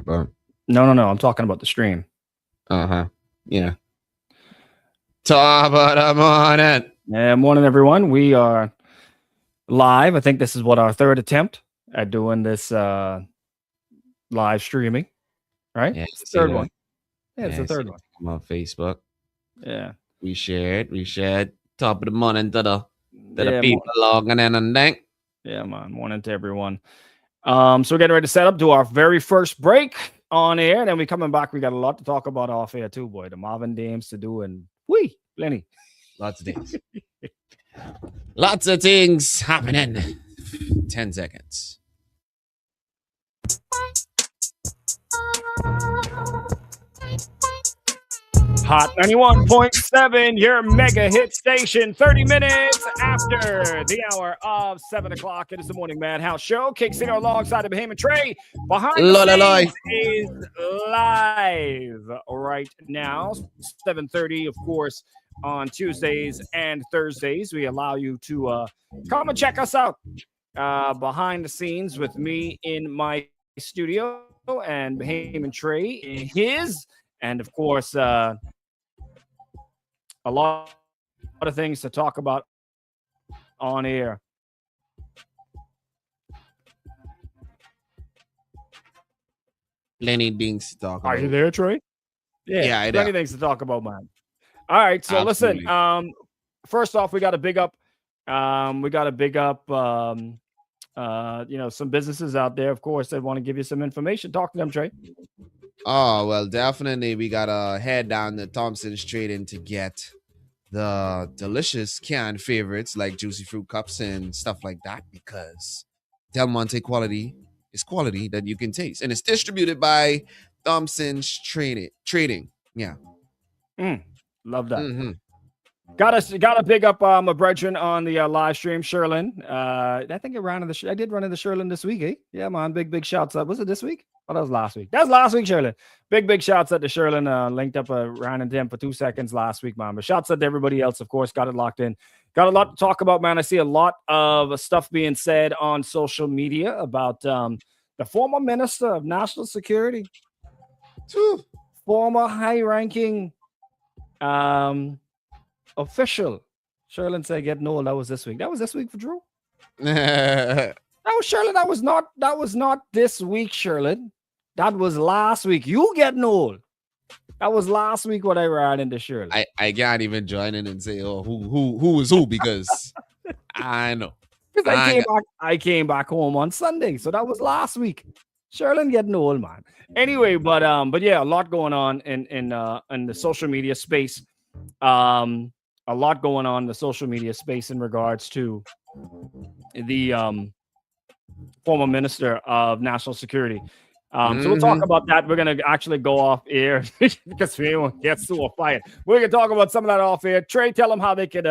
but No. I'm talking about the stream. Yeah. Top of the morning. Yeah, morning, everyone. We are live. I think this is our third attempt at doing this live streaming, right? Yeah, It's the third one. Yeah, it's the I third see one. I'm on Facebook. Yeah. We shared. Top of the morning to the Yeah, people logging in and dang. Yeah, man. Morning to everyone. So we're getting ready to set up, do our very first break on air. And then we coming back. We got a lot to talk about off air too, boy. The Marvin Dames to do and plenty. Lots of things. Lots of things happening. 10 seconds. Hot 91.7, your mega hit station, 30 minutes after the hour of 7 o'clock. It is the morning Mad House Show. Kicks in alongside the Bahamian Trey. Behind the scenes is live right now, 7:30, of course, on Tuesdays and Thursdays. We allow you to come and check us out behind the scenes with me in my studio and Bahamian Trey in his. And, of course, a lot of things to talk about on air. Plenty things to talk about. Are you there, Trey? Yeah, plenty things to talk about, man. All right, so Absolutely. Listen. First off, we got to big up. Some businesses out there, of course, that want to give you some information. Talk to them, Trey. Oh, well, definitely. We got to head down to Thompson's Trading to get the delicious canned favorites like Juicy Fruit Cups and stuff like that, because Del Monte quality is quality that you can taste. And it's distributed by Thompson's Trading. Yeah. Love that. Mm-hmm. Gotta big up my brethren on the live stream, Sherlin. I think I did run into Sherlin this week, eh? Yeah, man. Big shouts out. Was it this week? Oh, that was last week. That was last week, Sherlin. Big shouts out to Sherlin. Linked up ran into him for 2 seconds last week, man. But shouts out to everybody else, of course. Got it locked in. Got a lot to talk about, man. I see a lot of stuff being said on social media about the former Minister of National Security, former high-ranking official. Sherlin said get no. That was this week. That was this week for Drew. That was Sherlin. That was not this week, Sherlin. That was last week. You get no. That was last week when I ran into Sherlin. I can't even join in and say who is who, because I know. Because I came back home on Sunday. So that was last week. Sherlin getting old, man. Anyway, but yeah, a lot going on in the social media space. A lot going on in the social media space in regards to the former Minister of National Security. So we'll talk about that. We're going to actually go off air because we won't get so fired. We're going to talk about some of that off air. Trey, tell them how they could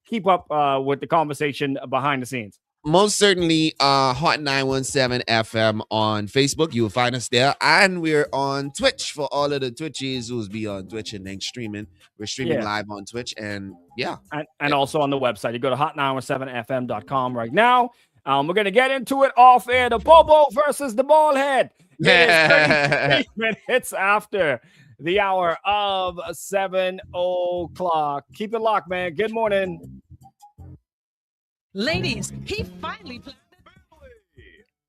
keep up with the conversation behind the scenes. Most certainly, Hot 917 FM on Facebook. You will find us there. And we're on Twitch for all of the Twitchies who's be on Twitch and then streaming. We're streaming live on Twitch. And yeah. And also on the website. You go to hot917fm.com right now. We're going to get into it off air. The Bobo versus the Ballhead. It is 30 minutes after the hour of 7 o'clock. Keep it locked, man. Good morning. Ladies, he finally played.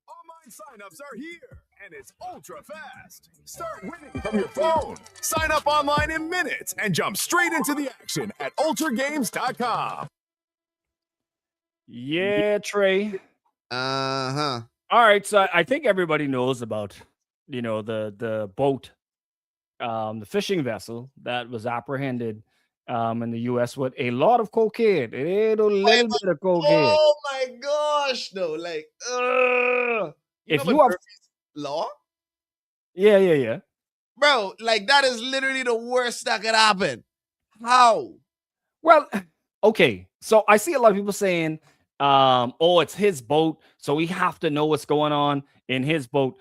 Online signups are here, and it's ultra fast. Start winning from your phone. Sign up online in minutes and jump straight into the action at ultragames.com. Yeah, Trey. Uh-huh. All right, so I think everybody knows about, the boat, the fishing vessel that was apprehended in the U.S. with a lot of cocaine. It ain't a little bit of cocaine. Oh my gosh, no! Like, if you have law, yeah, bro, like that is literally the worst that could happen. How? Well, okay, so I see a lot of people saying, it's his boat, so we have to know what's going on in his boat.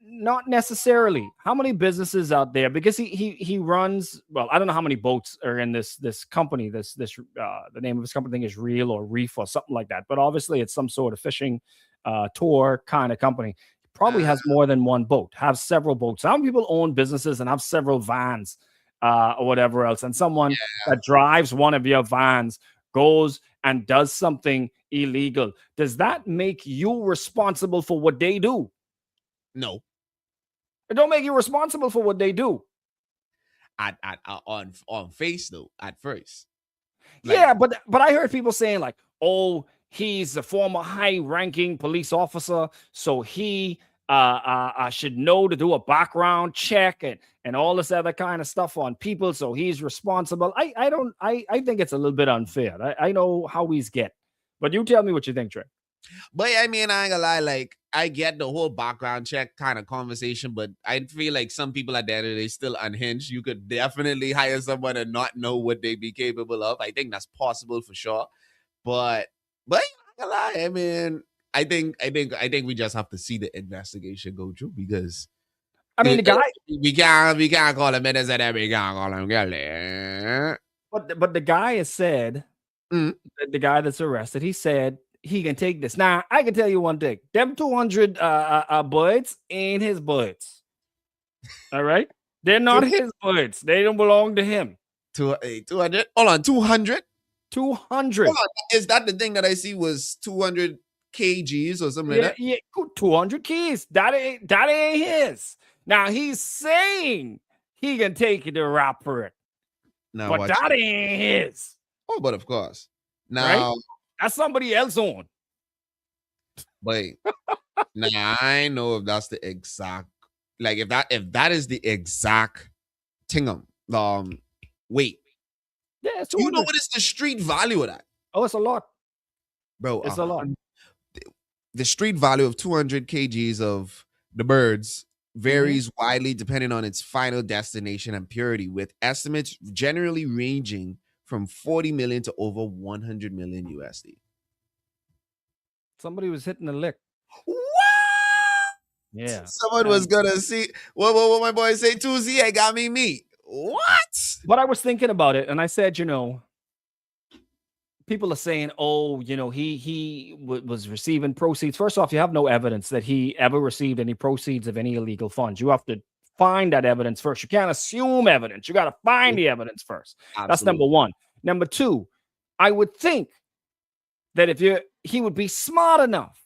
Not necessarily. How many businesses out there? Because he runs. Well, I don't know how many boats are in this company. The name of his company, I think, is Reel or Reef or something like that. But obviously, it's some sort of fishing tour kind of company. probably has more than one boat, have several boats. Some people own businesses and have several vans or whatever else. And someone that drives one of your vans goes and does something illegal. Does that make you responsible for what they do? No. It don't make you responsible for what they do. On face though, at first. Yeah, but I heard people saying like, oh, he's a former high-ranking police officer, so he should know to do a background check and all this other kind of stuff on people, so he's responsible. I think it's a little bit unfair. I know how he's get, but you tell me what you think, Trey. But I mean, I ain't gonna lie, like I get the whole background check kind of conversation, but I feel like some people at the end of the day still unhinged. You could definitely hire someone and not know what they be capable of. I think that's possible for sure. But I'm not gonna lie, I mean, I think we just have to see the investigation go through because I mean the guy we can't call him innocent and we can't call him guilty. But the guy has said the guy that's arrested, he said he can take this. Now, I can tell you one thing. Them 200 birds ain't his birds. All right? They're not his birds. They don't belong to him. 200? Hold on, 200? 200. Hold on. Is that the thing that I see was 200 kgs or something like that? Yeah, 200 keys. That ain't his. Now, he's saying he can take the rap for it. No, but that ain't his. Oh, but of course. Now... Right? That's somebody else on. Wait. Now I know if that's the exact, like if that is the exact tingum. Wait. Yeah, it's you know what is the street value of that? Oh, it's a lot, bro. It's a lot. The street value of 200 kgs of the birds varies widely depending on its final destination and purity, with estimates generally ranging from 40 million to over 100 million USD. Somebody was hitting a lick. What? Yeah. Someone was gonna see what my boy say. 2Z, I got me meat. What? But I was thinking about it, and I said, people are saying, oh, he was receiving proceeds. First off, you have no evidence that he ever received any proceeds of any illegal funds. You have to find that evidence first. You can't assume evidence. You got to find the evidence first. Absolutely. That's number one. Number two, I would think that he would be smart enough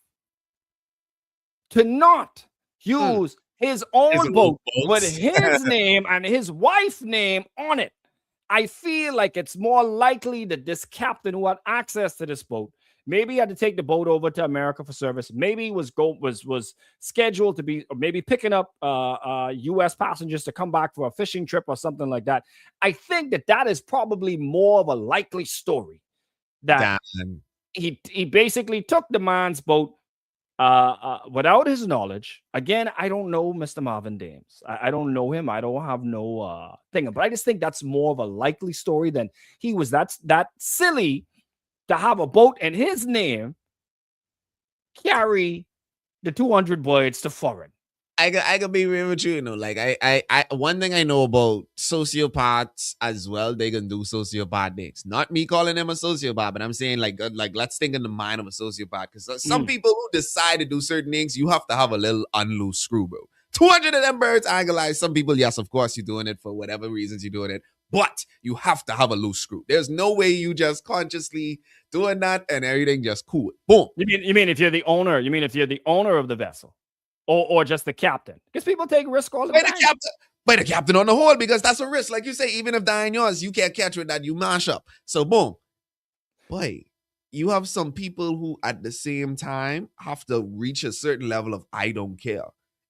to not use his own boat with his name and his wife's name on it. I feel like it's more likely that this captain who had access to this boat maybe he had to take the boat over to America for service. Maybe he was scheduled to be, or maybe picking up U.S. passengers to come back for a fishing trip or something like that. I think that is probably more of a likely story. That he basically took the man's boat without his knowledge. Again, I don't know Mr. Marvin Dames. I don't know him. I don't have no thing. But I just think that's more of a likely story than he was that silly to have a boat in his name carry the 200 birds to foreign. I could be real with you, like I one thing I know about sociopaths as well, they can do sociopath things. Not me calling them a sociopath, but I'm saying like let's think in the mind of a sociopath, because some people who decide to do certain things, you have to have a little unloose screw, bro. 200 of them birds, I ain't gonna lie. Some people, yes, of course, you're doing it for whatever reasons you're doing it, but you have to have a loose screw. There's no way you just consciously doing that and everything just cool. Boom. You mean if you're the owner? You mean if you're the owner of the vessel? Or just the captain? Because people take risk all the time. The captain on the whole, because that's a risk. Like you say, even if dying yours, you can't catch with that, you mash up. So boom. Boy, you have some people who at the same time have to reach a certain level of I don't care.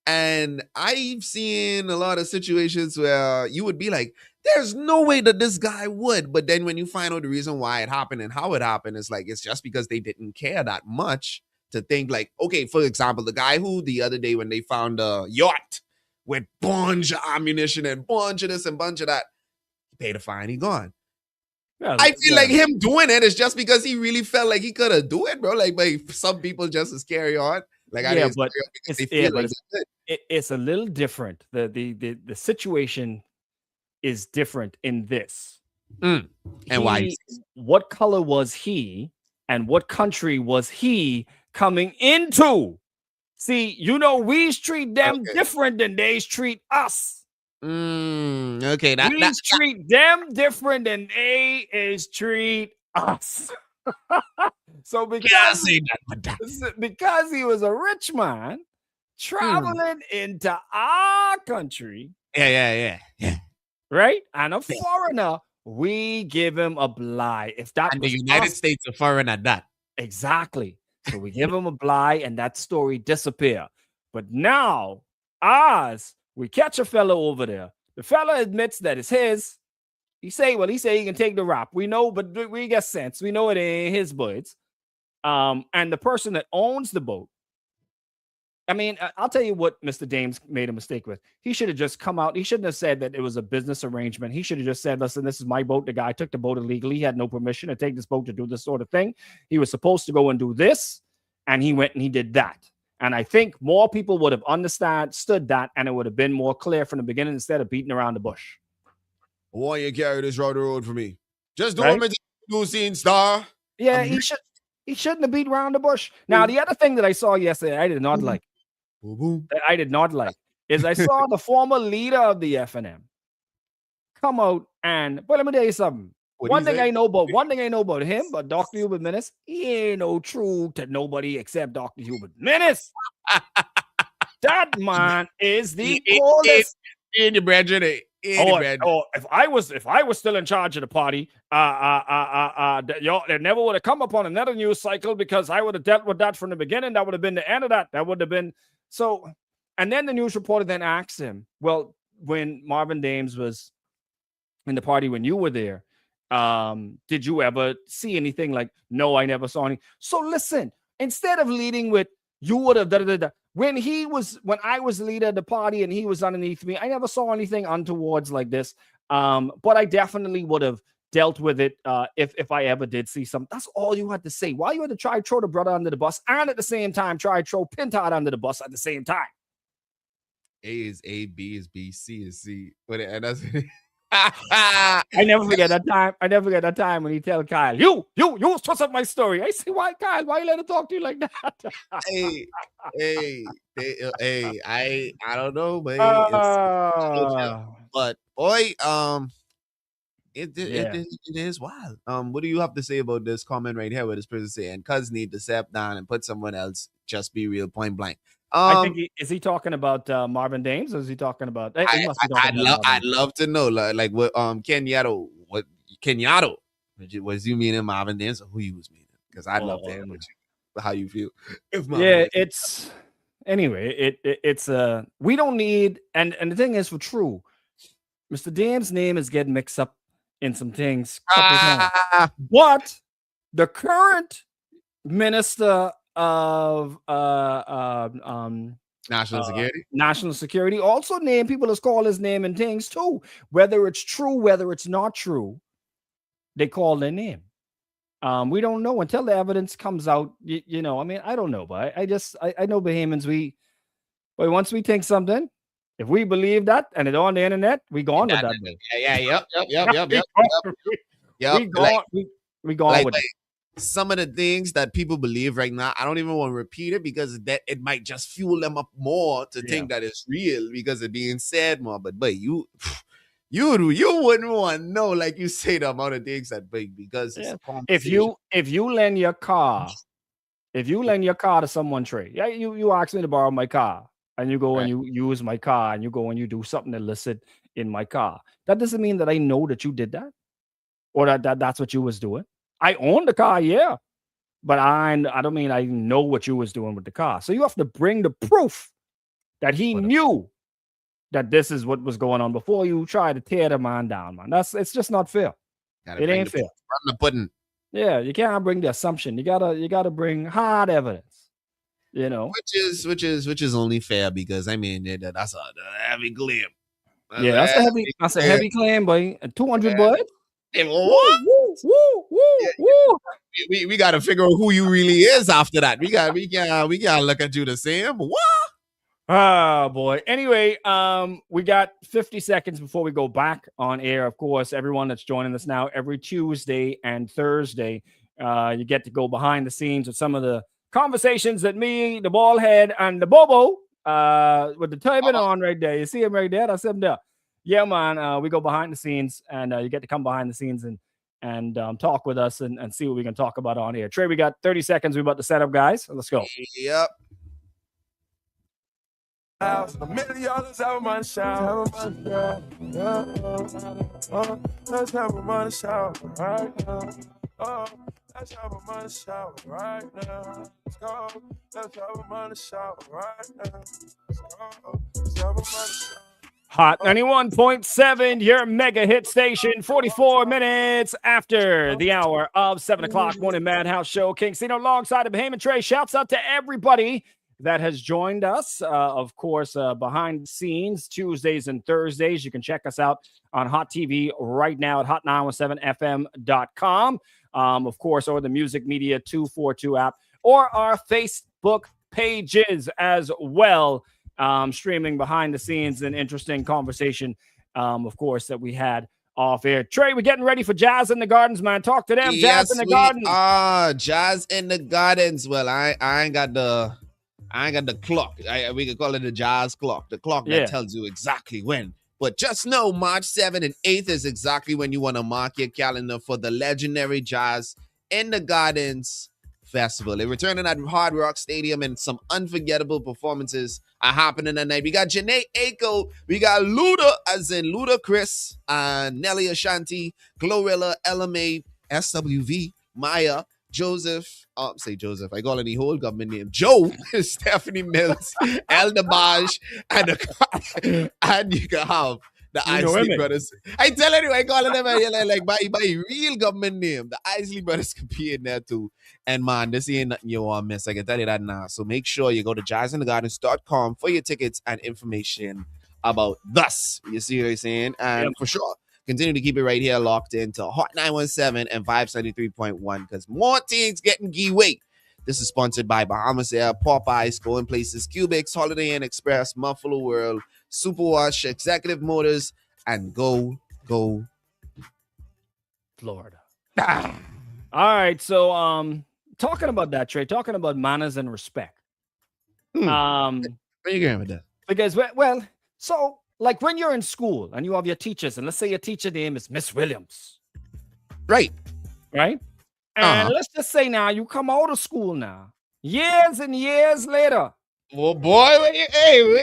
And I've seen a lot of situations where you would be like, there's no way that this guy would. But then when you find out the reason why it happened and how it happened, it's like, it's just because they didn't care that much to think like, okay, for example, the guy who the other day when they found a yacht with bunch of ammunition and bunch of this and bunch of that, he paid a fine, he gone. Yeah, I feel like him doing it is just because he really felt like he could have do it, bro. Like some people just as carry on. Like but it's a little different. The situation is different in this. And why? What color was he, and what country was he coming into See, we treat them different than they treat us. Okay, We treat them different than they treat us. So because he was a rich man traveling into our country, yeah, right, and a foreigner, we give him a bly. If that and was the United us, States a foreign at that. exactly. So we give him a bly, and that story disappear. But now, ours, we catch a fellow over there. The fella admits that it's his. He say he can take the rap. We know, but we get sense. We know it ain't his birds. And the person that owns the boat, I mean, I'll tell you what Mr. Dames made a mistake with. He should have just come out. He shouldn't have said that it was a business arrangement. He should have just said, listen, this is my boat. The guy took the boat illegally. He had no permission to take this boat to do this sort of thing. He was supposed to go and do this, and he went and he did that. And I think more people would have understood that, and it would have been more clear from the beginning instead of beating around the bush. Why you carry this road for me? Just do Right? what me do, scene star. Yeah, he shouldn't have beat around the bush. Now, the other thing that I saw yesterday, I did not like. Is I saw the former leader of the FNM come out and, but let me tell you something. One thing I know about him, but Dr. Hubert Menace, he ain't no true to nobody except Dr. Hubert Menace. That man is the coolest. In the brethren, if I was still in charge of the party, they never would have come upon another news cycle because I would have dealt with that from the beginning. That would have been the end of that. That would have been so. And then the news reporter then asked him, well, when Marvin Dames was in the party when you were there, did you ever see anything? Like, no, I never saw any. So listen, instead of leading with you would have when I was the leader of the party and he was underneath me, I never saw anything untowards like this. But I definitely would have dealt with it if I ever did see something. That's all you had to say. Why you had to try to throw the brother under the bus and at the same time try to throw Pintard under the bus at the same time? A is A, B is B, C is C. And that's I never forget that time when he tell Kyle, you twist up my story. I say, why, Kyle? Why you let him talk to you like that? I don't know, man. But boy, it is wild. What do you have to say about this comment right here where this person saying cuz need to step down and put someone else, just be real, point blank? I think is he talking about Marvin Dames, or is he talking about? I'd love to know, like what Kenyatta, was you meaning Marvin Dames, or who you was meaning? Because I'd love to hear how you feel. It's anyway. It's we don't need, and the thing is for true, Mr. Dames' name is getting mixed up in some things, but the current minister of national security also named people as call his name and things too, whether it's true, whether it's not true, they call their name. We don't know until the evidence comes out. I mean, I don't know, but I know Bahamians, once we think something, if we believe that and it's on the internet, we go on with that. We go on with it. Some of the things that people believe right now, I don't even want to repeat it because that it might just fuel them up more to think that it's real because it's being said more. But you wouldn't want to know, like you say, the amount of things that big because it's if you lend your car, to someone, Trey, you ask me to borrow my car and you go and you use my car and you go and you do something illicit in my car. That doesn't mean that I know that you did that or that's what you was doing. I own the car, but I don't mean I know what you was doing with the car. So you have to bring the proof that he knew that this is what was going on before you try to tear the man down, man. It's just not fair. It ain't fair. Run the pudding. Yeah, you can't bring the assumption. You gotta bring hard evidence. Which is only fair because I mean that's a heavy claim. That's a heavy claim, boy. 200 boy. What? Woo. We got to figure out who you really is after that. We got to look at you the same. What? Oh boy. Anyway, we got 50 seconds before we go back on air. Of course, everyone that's joining us now, every Tuesday and Thursday, you get to go behind the scenes with some of the conversations that me, the bald head, and the Bobo with the turban on right there. You see him right there? That's him there. Yeah, man. We go behind the scenes, and you get to come behind the scenes and talk with us and see what we can talk about on here. Trey, we got 30 seconds. We're about to set up, guys. Let's go. Yep. $1 million out my shower. Let's have a money shower right now. Let's have a money shower right now. Let's go. Let's have a money shower right now. Let's go. Let's have a money shower. Hot 91.7, your mega hit station, 44 minutes after the hour of 7 o'clock morning Madhouse Show. King Cino alongside of Heyman Trey. Shouts out to everybody that has joined us. Of course, behind the scenes, Tuesdays and Thursdays. You can check us out on Hot TV right now at hot917fm.com. Of course, or the Music Media 242 app, or our Facebook pages as well. Streaming behind the scenes, an interesting conversation, of course, that we had off air. Trey, we're getting ready for Jazz in the Gardens, man. Talk to them. Yes, Jazz in the Gardens. Jazz in the Gardens. Well, I ain't got the clock. We could call it the Jazz clock. The clock that tells you exactly when. But just know March 7th and 8th is exactly when you want to mark your calendar for the legendary Jazz in the Gardens Festival. They're returning at Hard Rock Stadium, and some unforgettable performances are happening tonight. We got Janae Aiko, we got Luda, as in Ludacris, Nelly Ashanti, Glorilla, LMA, SWV, Maya, Joseph, say Joseph, I call any whole government name, Joe, Stephanie Mills, El Dabaj, and you can have the Isley Brothers. I tell you, I call them like by real government name. The Isley Brothers could be in there too. And man, this ain't nothing you want to miss. I can tell you that now. So make sure you go to jazzinthegardens.com for your tickets and information about this. You see what I'm saying? And for sure, continue to keep it right here locked into Hot 917 and Vibes 93.1, because more things getting giveaway. This is sponsored by Bahamas Air, Popeyes, Going Places, Cubics, Holiday Inn Express, Buffalo World, Superwash, Executive Motors, and Go Florida. All right, so talking about that, Trey, talking about manners and respect. Where you going with that? Because, well, so like when you're in school and you have your teachers, and let's say your teacher name is Miss Williams. Right. And let's just say now you come out of school now, years and years later. Oh boy, where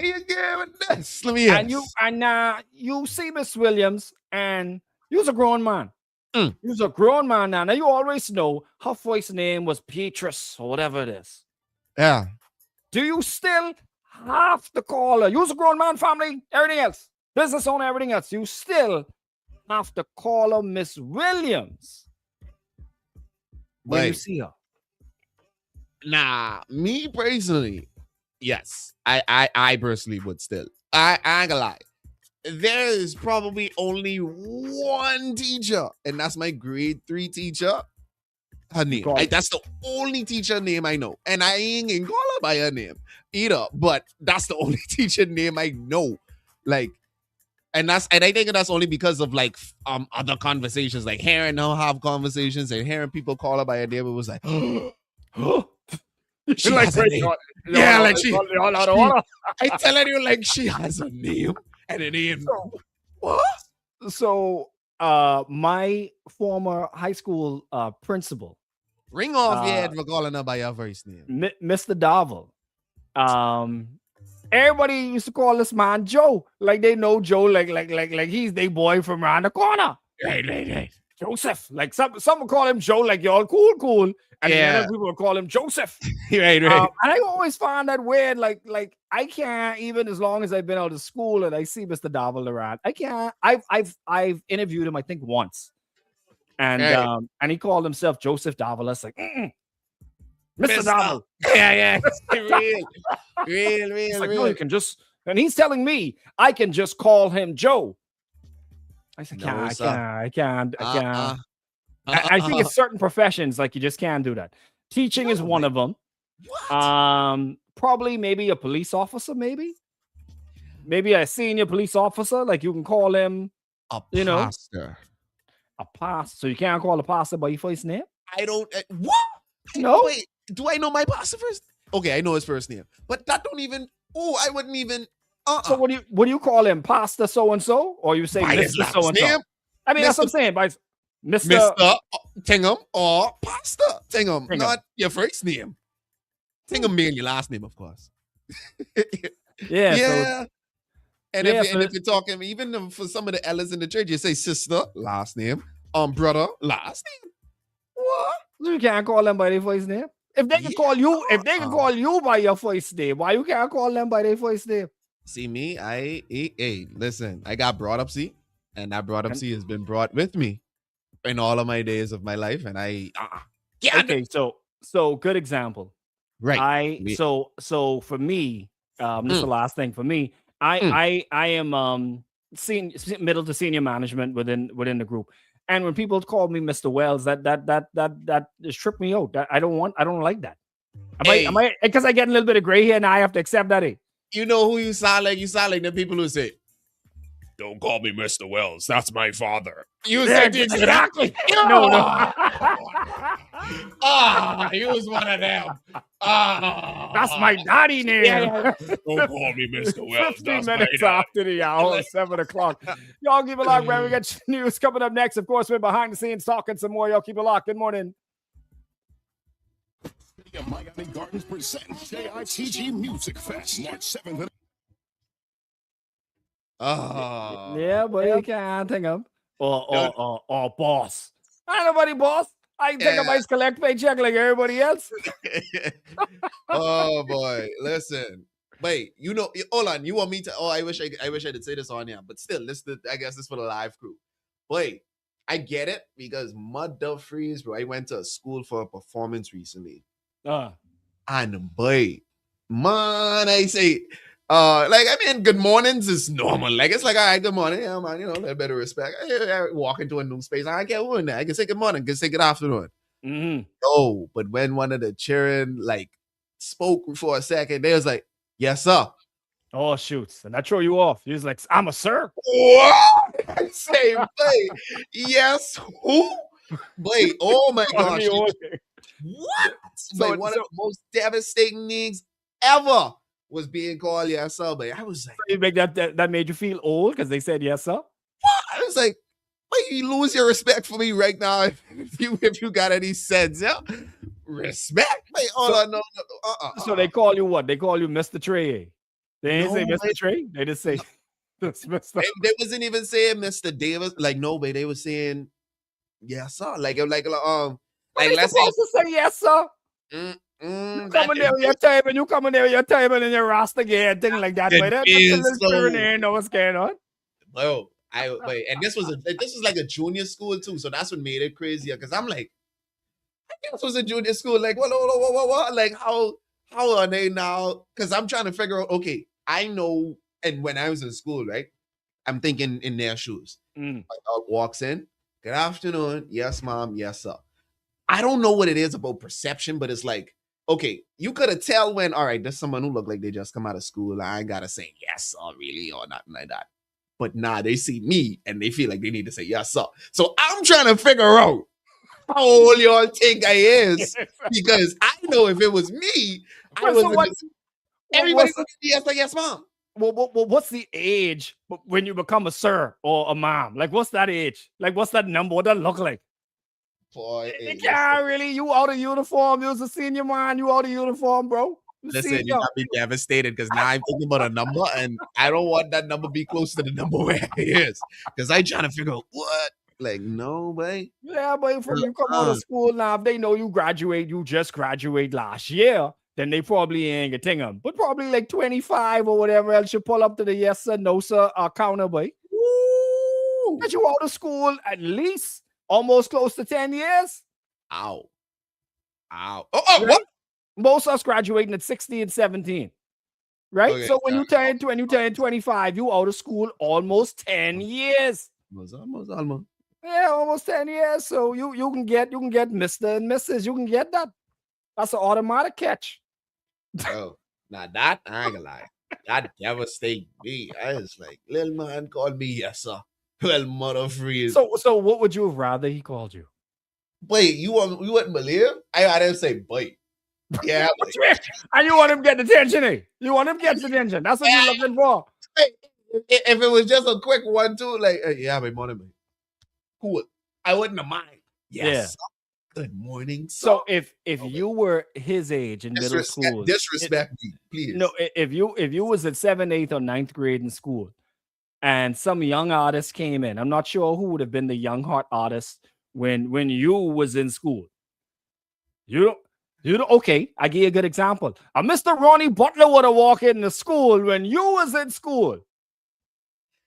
you going with this? Let me hear. And you see Miss Williams, and you's a grown man. You's a grown man now. Now you always know her first name was Beatrice or whatever it is. Yeah. Do you still have to call her? You's a grown man, family, everything else, business owner, everything else. You still have to call her Miss Williams when you see her. Nah, me personally, yes. I personally would still. I ain't gonna lie. There is probably only one teacher, and that's my grade 3 teacher. Her name. That's the only teacher name I know. And I ain't gonna call her by her name either, but that's the only teacher name I know. Like, and I think that's only because of like other conversations, like hearing her have conversations and hearing people call her by her name. It was like, she has a name. Yeah, like I telling you, like she has a name and a name. What? So my former high school principal, ring off your head for calling her by your first name, Mr. Davel. Everybody used to call this man Joe, like they know Joe, like he's their boy from around the corner. Right. Joseph, like some would call him Joe, like y'all cool, and the other people would call him Joseph. right. And I always find that weird. Like I can't, even as long as I've been out of school and I see Mr. Davel around, I can't. I've interviewed him, I think, once, and he called himself Joseph Davel. I was like, Mr. Davel. Yeah. real. Like, no, you can just, and he's telling me I can just call him Joe. I said, I can't. I think it's certain professions, like you just can't do that. Teaching is one of them. What? Probably maybe a police officer, maybe a senior police officer, like you can call him a pastor. A pastor. So you can't call a pastor by your first name? I don't. What? No. Wait. Do I know my pastor first? Okay, I know his first name, but that don't even. Oh, I wouldn't even. So what do you call him? Pastor so and so, or you say By his Mr. last So and so? name, I mean, that's what I'm Mr. saying. By Mr. Mr. Tingham or Pastor Tingham, Tingham. not your first name. Tingham being your last name, of course. Yeah. Yeah. And Yeah, if you're talking, even for some of the elders in the church, you say sister, last name, brother, last name. What? So you can't call them by their first name. If they can call you, if they can call you by your first name, why you can't call them by their first name? See me, hey, listen, I got brought up, see, and that brought up, see, has been brought with me in all of my days of my life, and Okay, so good example. right. So for me, this is the last thing for me. I am middle to senior management within the group. And when people call me Mr. Wells, that just tripped me out. I don't like that. Am I because I get a little bit of gray hair and I have to accept that? You know who you sound like? You sound like the people who say, "Don't call me Mr. Wells. That's my father." You said exactly. No. He was one of them. That's my daddy name. Yeah. Don't call me Mr. Wells. 15 minutes after the hour, 7 o'clock. Y'all keep it locked, man. We got news coming up next. Of course, we're behind the scenes talking some more. Y'all keep it locked. Good morning. Miami Gardens presents JITG Music Fest, March 7th. Yeah, but you can't think of. Or boss. I ain't nobody boss. I can take a nice collect paycheck like everybody else. Oh boy, listen. Wait, hold on. You want me to? Oh, I wish I could say this on here, but still, I guess this for the live crew. Wait, I get it because Mud Dove Freeze, bro. I went to a school for a performance recently. And boy, man, I say, good mornings is normal. Like, it's like, all right, good morning. Yeah, man, a little bit of respect. I walk into a new space. I get one there. I can say good morning, can say good afternoon. Mm-hmm. Oh, but when one of the cheering, spoke for a second, they was like, yes, sir. Oh, shoots. And I throw you off. He was like, I'm a sir. What? I say, boy, yes, who? Boy, oh my gosh. What? So one of the most devastating things ever was being called yes sir. But I was like, you make that made you feel old because they said yes sir. What? I was like, wait, you lose your respect for me right now if you got any sense, yeah? Respect? Wait, hold on, no. So they call you what? They call you Mr. Trey. They didn't say Mr. Trey. They just say Mr. They wasn't even saying Mr. Davis. Like no, but they were saying yes sir. Like let's say yes sir. You come in there with your table, and you come in there with your table and your rasta gear, thing like that. But that's know what's going on. Bro, and this was like a junior school too, so that's what made it crazier. Because I'm like, I think this was a junior school. Like, what? Like, how are they now? Because I'm trying to figure out. Okay, I know, and when I was in school, right, I'm thinking in their shoes. My dog walks in. Good afternoon. Yes, mom. Yes, sir. I don't know what it is about perception, but it's like, okay, you could have tell when, all right, there's someone who look like they just come out of school. I ain't gotta say yes, sir, really, or nothing like that. But nah, they see me and they feel like they need to say yes, sir. So I'm trying to figure out how old y'all think I is, because I know if it was me, I was. Everybody would be yes, like yes, mom. Well, what's the age when you become a sir or a mom? Like, what's that age? Like, what's that number? What does that look like? Boy, really, you out of uniform. You was a senior man. You out of uniform, bro. Listen, you got me devastated because now I'm thinking about a number, and I don't want that number be close to the number where it is. Because I trying to figure out what. Like, no way. Yeah, but if you come out of school now, if they know you just graduate last year, then they probably ain't a thing on. But probably like 25 or whatever else, you pull up to the yes sir, no sir counter, boy. Get you out of school at least almost close to 10 years. Ow. Oh, right? What? Most of us graduating at 16 and 17. Right? Okay, so when you turn 25, you out of school almost 10 years. Almost. Yeah, almost 10 years. So you can get Mr. and Mrs. You can get that. That's an automatic catch. Oh, now that I ain't gonna lie. That devastated me. I was like, little man called me yes, sir. Well, mother free. So what would you have rather he called you? Wait, you wouldn't believe? I didn't say bite. Yeah. What's weird? And you want him to get attention, eh? You want him to get attention. That's what you're looking for. If it was just a quick one, too, like, yeah, my morning, man. Cool. I wouldn't have mind. Yes. Good morning. So if you were his age in middle school, disrespect me, please. No, if you was at 7th, 8th, or 9th grade in school, and some young artist came in, I'm not sure who would have been the young hot artist when you was in school. You don't. Okay, I give you a good example. Mr. Ronnie Butler would have walked in the school when you was in school.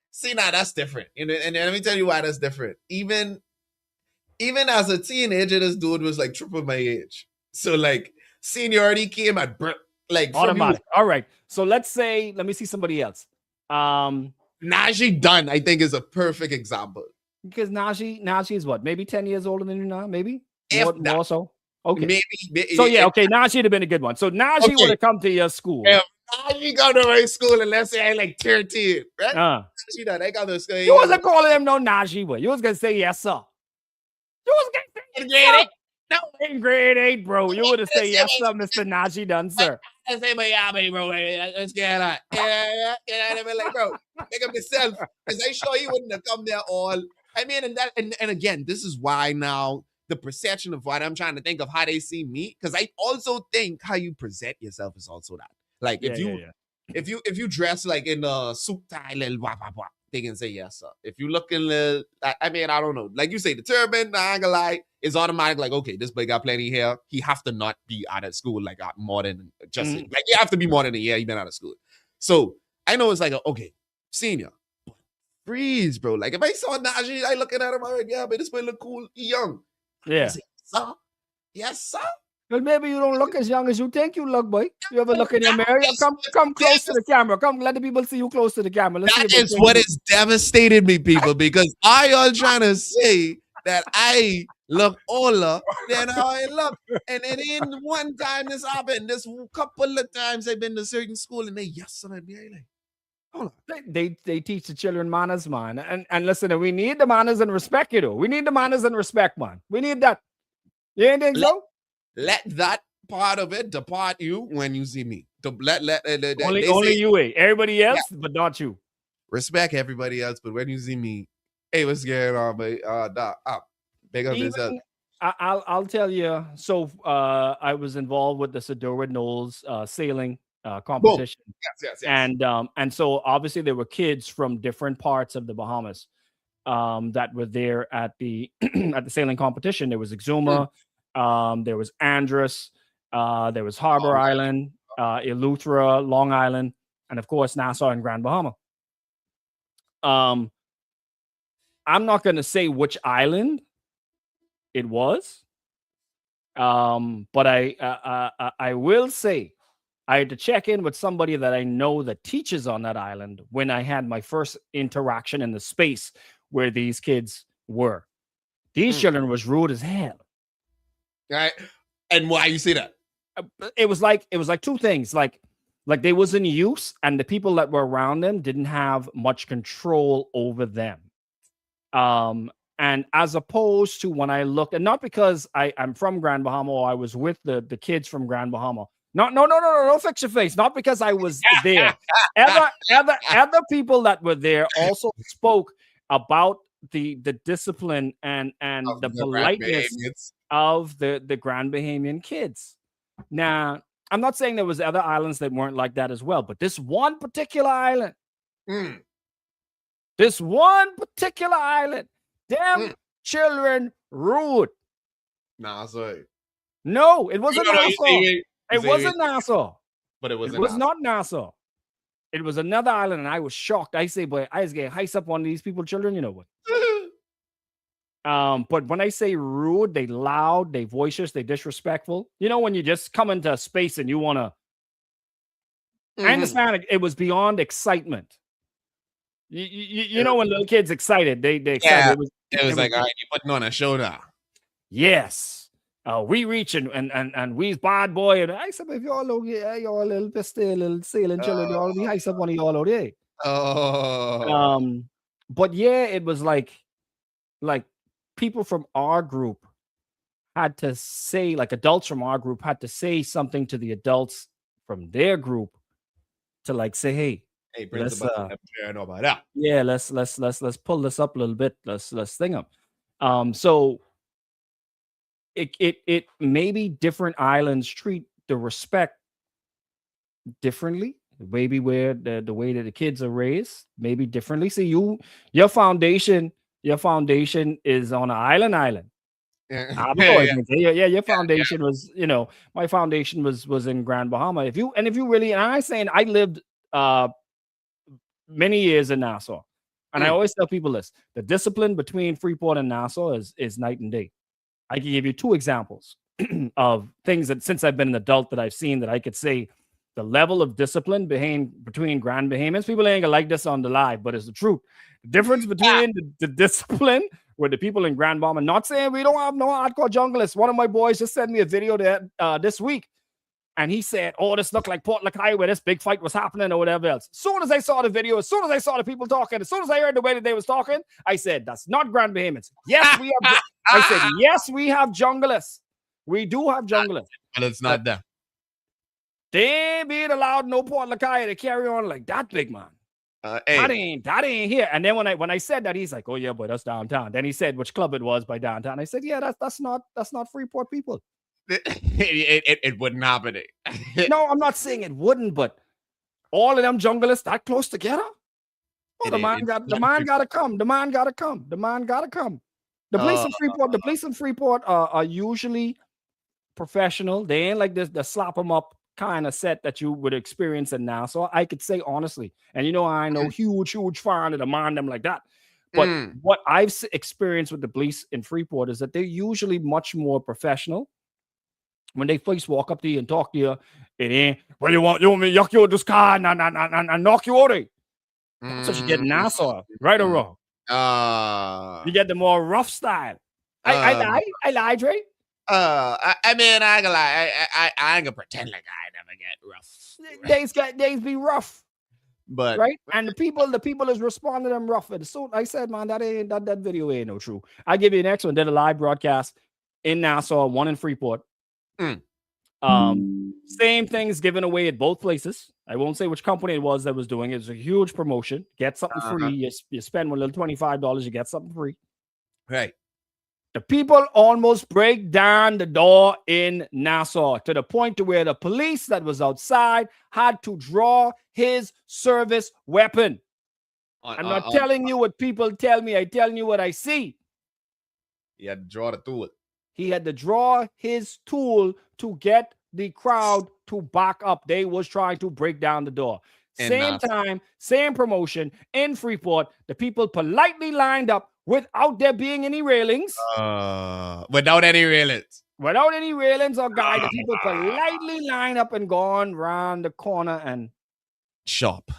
See, now that's different. And let me tell you why that's different. Even as a teenager, this dude was like triple my age. So like seniority came at like automatic. All right. So let me see somebody else. Najee Dunn, I think, is a perfect example. Because Najee is what? Maybe 10 years older than you now? Maybe? More so. Okay. Maybe. So yeah, okay. Najee would have been a good one. So Najee would have come to your school. Yeah, Najee come to my school and let's say I like 13, right? Najee Dunn, I got to school. You wasn't calling him no Najee boy. You was gonna say yes, sir. You was gonna say grade 8. No, in grade 8, bro. You would have said yes, sir, Mr. Najee Dunn, sir. I say, but yeah, bro, let's get on. Yeah, like, bro, make up yourself. Because I sure he wouldn't have come there all. I mean, and again, this is why now the perception of what I'm trying to think of how they see me. Because I also think how you present yourself is also that. Like if you dress like in a suit tie, little wah, wah, wah, they can say yes, sir. If you look in the, I mean, I don't know. Like you say, the turban, I ain't gonna lie, is automatic. Like, okay, this boy got plenty hair. He have to not be out of school like more than just like you have to be more than a year. He been out of school. So I know it's like, okay, senior, freeze, bro. Like if I saw Najee, I looking at him, all right, yeah, but this boy look cool. He young. Yeah. Say, sir, yes, sir. Well, maybe you don't look as young as you think you look, boy. You ever look in your mirror? Come close to the camera. Come, let the people see you close to the camera. That is what has devastated me, people, because I all trying to say that I look older than how I look. And it ain't one time this happened. This couple of times I've been to certain school and they yes, and I'd be like, hold on. They teach the children manners, man. And listen, we need the manners and respect, you know. We need the manners and respect, man. We need that. You ain't think so? Let that part of it depart you when you see me. Only you, eh? Everybody else, but not you. Respect everybody else, but when you see me, hey, what's going on, mate? Big up yourself. I'll tell you. So I was involved with the Sedora Knolls sailing competition. Yes. And so obviously there were kids from different parts of the Bahamas that were there at the at the sailing competition. There was Exuma. There was Andros, there was Harbor Island, Eleuthera, Long Island, and of course Nassau and Grand Bahama. I'm not going to say which island it was, but I will say I had to check in with somebody that I know that teaches on that island when I had my first interaction in the space where these kids were. These children was rude as hell. Right. And why you say that? It was like two things. Like they was in use, and the people that were around them didn't have much control over them. And as opposed to when I looked, and not because I'm from Grand Bahama or I was with the kids from Grand Bahama. No, fix your face. Not because I was there. Other people that were there also spoke about the discipline and the politeness of the Grand Bahamian kids. Now, I'm not saying there was other islands that weren't like that as well, but this one particular island, them children rude. Nah, sorry. No, it wasn't Nassau. It wasn't Nassau. But it was not Nassau. It was another island, and I was shocked. I say, boy, I was getting heist up on these people, children, you know what? But when I say rude, they loud, they voicious, they disrespectful. You know, when you just come into a space and you want to. I understand it was beyond excitement. You know, when little kids excited, they excited. It was like, all right, you're putting on a show now. Yes. We reach and we's bad boy. And I said, if y'all okay, y'all a little bit still, little sailing children, y'all be heist up one of y'all out there. But yeah, it was like people from our group had to say, like adults from our group had to say something to the adults from their group to like say, hey, Hey, let's principal, let me know about that. yeah, let's pull this up a little bit. Let's thing up. So it maybe different islands treat the respect differently. Maybe where the way that the kids are raised, maybe differently. See, your foundation is on an island. Yeah, I'm yeah, going. yeah, Your foundation was, my foundation was in Grand Bahama. If you really, and I saying I lived many years in Nassau, and I Mm. always tell people this: the discipline between Freeport and Nassau is night and day. I can give you two examples of things that since I've been an adult that I've seen that I could say the level of discipline between Grand Bahamians. People ain't gonna like this on the live, but it's the truth. The difference between the discipline with the people in Grand Bahama. Not saying we don't have no hardcore junglers. One of my boys just sent me a video that this week, and he said, "Oh, this looked like Port Lakai where this big fight was happening or whatever else." As soon as I saw the video, as soon as I saw the people talking, as soon as I heard the way that they was talking, I said, "That's not Grand Bahamians." Yes, we have. I said, "Yes, we have junglers. We do have junglers, but it's but not them. they ain't being allowed no Port Lakai to carry on like that, big man. That Hey, ain't here." And then when I said that, he's like, "Oh yeah, but that's downtown." Then he said which club it was by downtown. I said, "Yeah, that's not Freeport people." it wouldn't happen. No, I'm not saying it wouldn't, but all of them junglers that close together. Oh, It ain't. It's the not man free- gotta come. The man gotta come. The man gotta come. The police Uh, in Freeport are usually professional. They ain't like this the slap them up kind of set that you would experience in Nassau. I could say honestly, and I know huge fan of the man them like that. But mm. what I've experienced with the police in Freeport is that they're usually much more professional. When they first walk up to you and talk to you, it ain't, "Well, you want me to yuck you with this car and knock you out of it." That's what you get in Nassau, right or Mm. wrong. Uh, You get the more rough style. uh, I lie, Dre. I mean, I ain't gonna lie. I ain't gonna pretend like I never get rough. Days be rough, But right? And the people is responding to them rough. And so I said, man, that video ain't no true. I give you an next one. Did a live broadcast in Nassau, one in Freeport. Mm. Same things given away at both places. I won't say which company it was that was doing it. It was a huge promotion. Get something free. You spend one little $25, you get something free. right. The people almost break down the door in Nassau to the point to where the police that was outside had to draw his service weapon. I'm not telling you what people tell me. I'm telling you what I see. You had to draw the tool. He had to draw his tool to get the crowd to back up. They was trying to break down the door. Same time, same promotion in Freeport. The people politely lined up without there being any railings. Without any railings. Without any railings or guide, the people politely line up and gone round the corner and shop.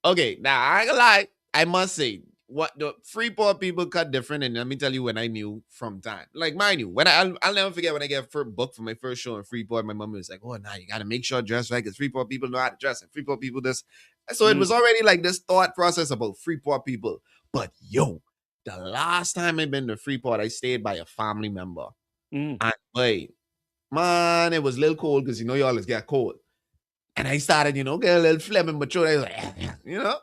Okay, now I ain't gonna lie. I must say, what the Freeport people cut different, and let me tell you when I knew from time. Like, mind you, when I'll never forget when I get booked for my first show in Freeport. My mom was like, "Oh, nah, you gotta make sure dress right, because Freeport people know how to dress, and Freeport people this." So it was already like this thought process about Freeport people. But yo, the last time I been to Freeport, I stayed by a family member, and wait, man, it was a little cold because you always get cold. And I started, get a little phlegm, but I was like,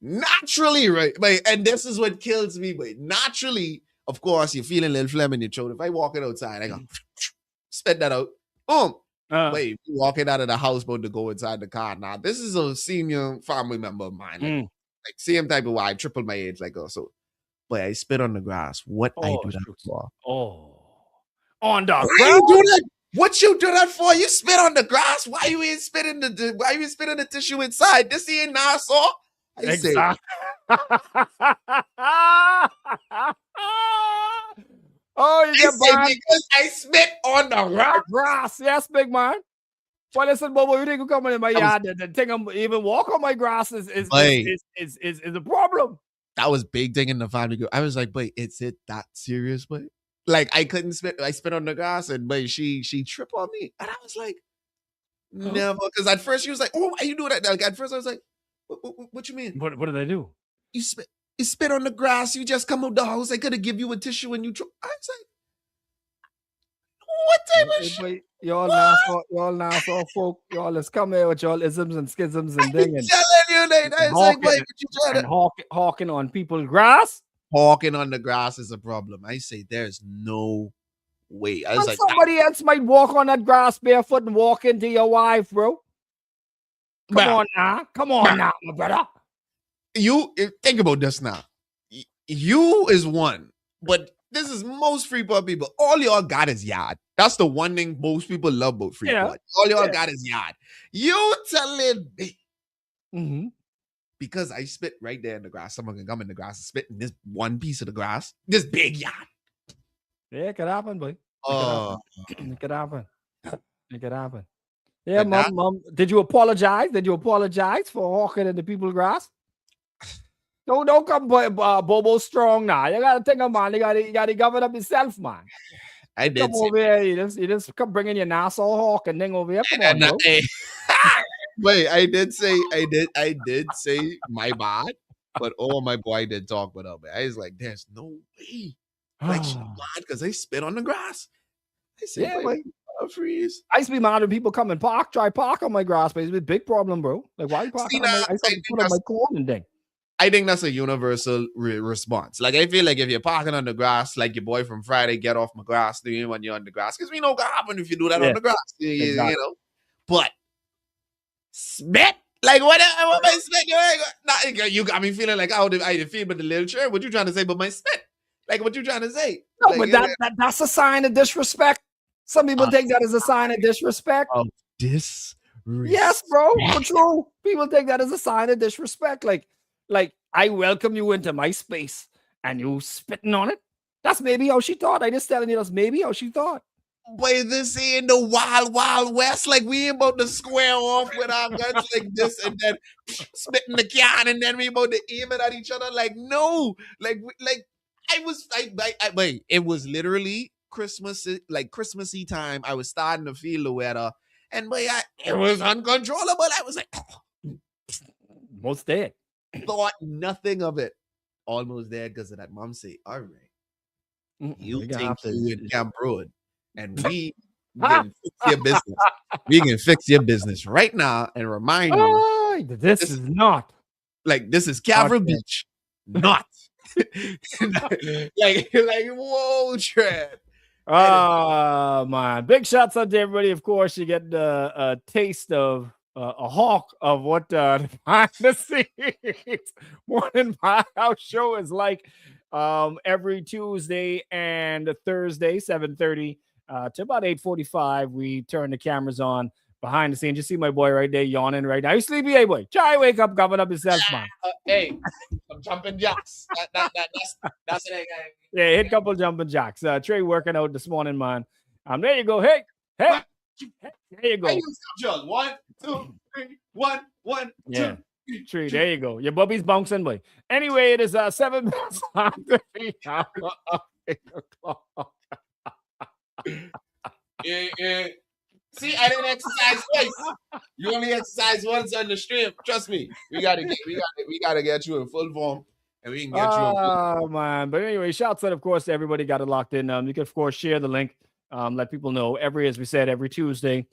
naturally, right? But, and this is what kills me, but naturally, of course, you're feeling a little phlegm in your throat. If I walk it outside, I go, spit that out. Boom. Wait, walking out of the houseboat to go inside the car. Now, this is a senior family member of mine. Like same type of I tripled my age, like so. But I spit on the grass. What I do that for? On the grass? You do that? What you do that for? You spit on the grass? Why you ain't spitting the tissue inside? This ain't Nassau. Exactly. You get banned because I spit on the grass. Yes, big man. Well, listen, Bobo, you think you come in my yard and think I'm even walk on my grass is a problem. That was big thing in the family group. I was like, "Wait, is it that serious, but?" Like I couldn't spit. I spit on the grass, and but she tripped on me, and I was like, "Never." Because at first she was like, "Oh, why you do that?" Like at first I was like, "What you mean? What did I do? You spit on the grass. You just come out the house. I could have give you a tissue and you." I was What type of shit? Boy, y'all Nassau folk, y'all let's come here with y'all isms and schisms and I'm ding and telling you, Nate. I was like, hawking wait, what you trying and to hawking on people's grass. walking on the grass is a problem. I say there's no way. I was And like, somebody else might walk on that grass barefoot and walk into your wife, bro. Come bruh, on now, my brother. think about this now. You is one, but this is most free blood people. All y'all got is yard. That's the one thing most people love about free Yeah. blood. All y'all Yeah. got is yard. You telling me Mm-hmm. because I spit right there in the grass, someone can come in the grass and spit in this one piece of the grass, this big yard. Yeah, it could happen, boy. Oh, It could happen. It could happen. Yeah, but that, mom. Did you apologize? Did you apologize for hawking in the people's grass? Don't come Bobo strong now. You gotta think of man. You gotta govern up yourself, man. I Come did say over here. You just come bringing your Nassau hawk and thing over here. Come on, and bro. wait, I did say my bad, but oh my boy, I did talk with her. I was like, there's no way. Like she mad because I spit on the grass. I said, Yeah, wait, freeze. I used to be mad when people come and try park on my grass, but it's a big problem, bro. Like, why you See, parking on my? now, I used to put on my corn and thing. I think that's a universal response. Like I feel like if you're parking on the grass, like your boy from Friday, get off my grass, do you when you're on the grass? Because we know what can happen if you do that Yeah, on the grass. exactly. You know. But spit? Like what am I spit? You got me feeling like I feel but the literature. What you trying to say but my spit? Like what you trying to say? No, Like, but that's a sign of disrespect. Some people take that as a sign of disrespect. of disrespect. Yes, bro. For true. People take that as a sign of disrespect. Like I welcome you into my space and you spitting on it. That's maybe how she thought. I just telling you that's maybe how she thought. Boy, this ain't the wild, wild west. Like we ain't about to square off with our guns like this and then spitting the can and then we about to aim it at each other. Like, no. Like wait, it was literally Christmas, like Christmassy time. I was starting to feel the weather. And boy, it was uncontrollable. I was like, Most dead. thought nothing of it. Almost there because of that mom say, all right, you think you in Camp Road and we can fix your business. We can fix your business right now and remind you this is not like this is Calvary Beach, not like whoa, Trev. Oh man, big shots out to everybody. Of course, you get a taste of a hawk of what the behind the scenes morning Mad House show is like. Every Tuesday and Thursday, 7:30 to about 8:45, we turn the cameras on behind the scenes. You see my boy right there yawning right now. You sleepy, hey boy? Try wake up, govern up yourself, man. Hey, I'm jumping jacks. That's it. Yeah, hit a couple jumping jacks. Trey working out this morning, man. There you go. Hey, there you go. John. 1, 2, 3, 1, 1, yeah. 2. Tree, there you go. Your bubby's bouncing, boy. Anyway, it is 7 minutes after the hour of 8 o'clock. Yeah. See, I didn't exercise twice. You only exercise once on the stream. Trust me. We gotta get you in full form. And we can get you in full form. Oh man. But anyway, shouts out, of course, to everybody got it locked in. You can, of course, share the link. Let people know as we said, every Tuesday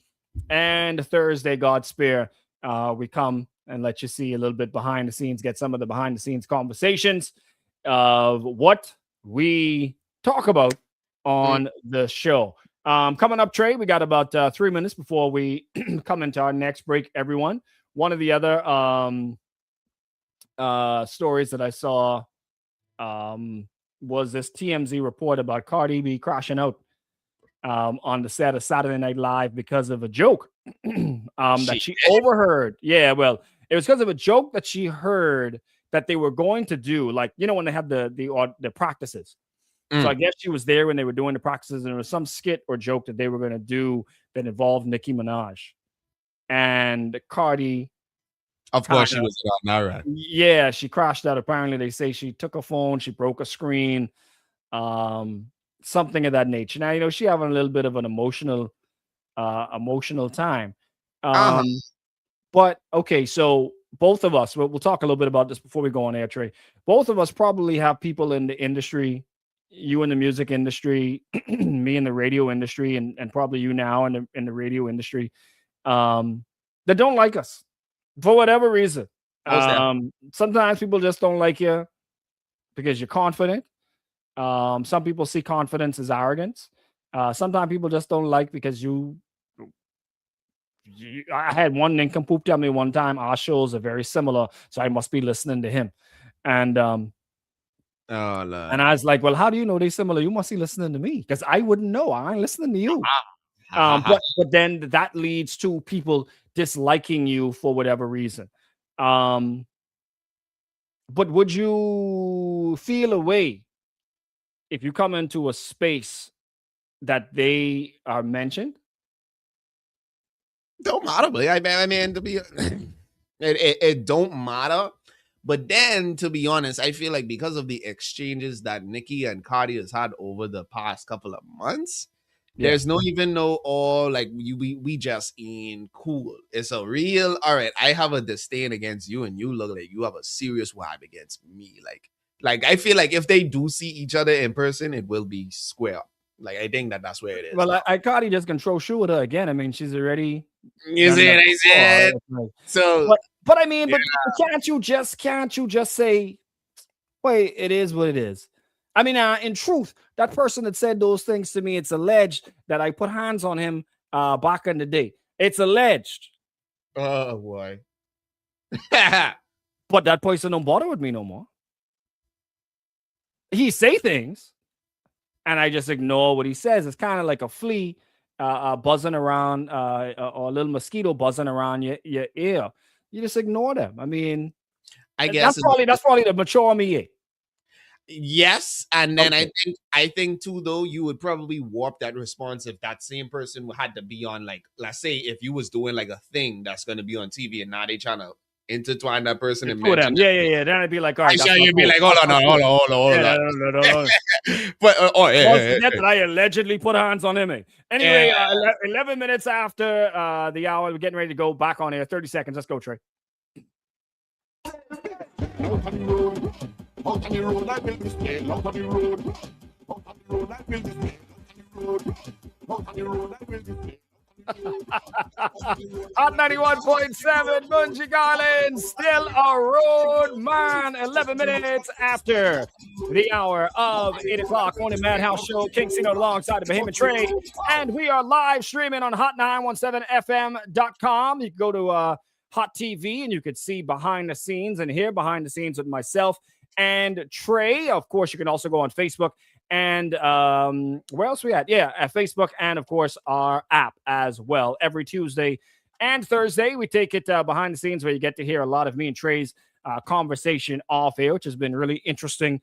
and Thursday, God spare. We come and let you see a little bit behind the scenes, get some of the behind the scenes conversations of what we talk about on the show. Coming up, Trey, we got about 3 minutes before we come into our next break, everyone. One of the other stories that I saw was this TMZ report about Cardi B crashing out on the set of Saturday Night Live because of a joke that she overheard. Yeah, well, it was because of a joke that she heard that they were going to do, like, you know, when they have the practices. So I guess she was there when they were doing the practices, and there was some skit or joke that they were going to do that involved Nicki Minaj. And Cardi, of course, she was not right. Yeah, she crashed out. Apparently, they say she took a phone, she broke a screen, something of that nature. Now, you know, she having a little bit of an emotional time. But okay, so both of us, we'll talk a little bit about this before we go on air, Trey. Both of us probably have people in the industry you in the music industry, me in the radio industry, and probably you now in the radio industry, that don't like us for whatever reason. Most definitely. Sometimes people just don't like you because you're confident. Some people see confidence as arrogance. Sometimes people just don't like because I had one nincompoop tell me one time our shows are very similar, so I must be listening to him. And Oh, and Lord. I was like, well, how do you know they similar? You must be listening to me because I wouldn't know. I ain't listening to you. But then that leads to people disliking you for whatever reason. But would you feel a way if you come into a space that they are mentioned? Don't matter, but I mean, to be, it don't matter. But then, to be honest, I feel like because of the exchanges that Nikki and Cardi has had over the past couple of months, Yeah. there's no even no all like we just ain't cool. It's a real all right. I have a disdain against you, and you look like you have a serious vibe against me. Like I feel like if they do see each other in person, it will be square. Like I think that's where it is. Well, I Cardi just control shoe with her again. I mean, she's already You done see that what I before. said? It's like- So But I mean, but can't you just say, wait, it is what it is. I mean, in truth, that person that said those things to me, it's alleged that I put hands on him back in the day. It's alleged. oh boy. But that person don't bother with me no more. He say things, and I just ignore what he says. It's kind of like a flea buzzing around, or a little mosquito buzzing around your ear. You just ignore them. I mean, I guess that's probably the mature me. Yeah. yes, and then Okay. I think too though you would probably warp that response if that same person had to be on like let's say if you was doing like a thing that's going to be on TV and now they trying to intertwine that person and Two of mention them. Yeah. Then I'd be like, all right. I'm that's sure not you'd be cool. like hold on Yeah, no. but Don't forget that I allegedly put hands on him. Anyway, 11 minutes after the hour, we're getting ready to go back on air. 30 seconds. Let's go, Trey. Out on the road, out on the road, I will display. Out on the road, out on the road, I will display. Out on the road, I will display. Hot 91.7, Bungie Garland, still a road man. 11 minutes after the hour of 8 o'clock on the Mad House Show. King Cino alongside the Behemoth Trey. And we are live streaming on hot917fm.com. You can go to Hot TV and you could see behind the scenes and hear behind the scenes with myself and Trey. Of course, you can also go on Facebook and where else we at? Yeah, at Facebook and of course our app as well. Every Tuesday and Thursday, we take it behind the scenes where you get to hear a lot of me and Trey's conversation off air, which has been really interesting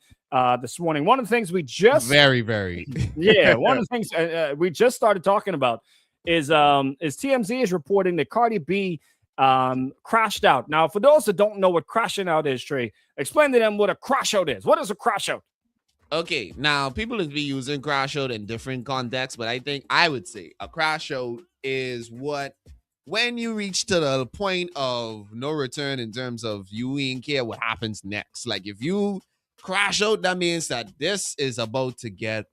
this morning. One of the things we just very one of the things we just started talking about is TMZ is reporting that Cardi B crashed out. Now, for those that don't know what crashing out is, Trey, explain to them what a crash out is. What is a crash out? Okay, now people will be using crash out in different contexts, but I would say a crash out is when you reach to the point of no return in terms of you ain't care what happens next. Like if you crash out, that means that this is about to get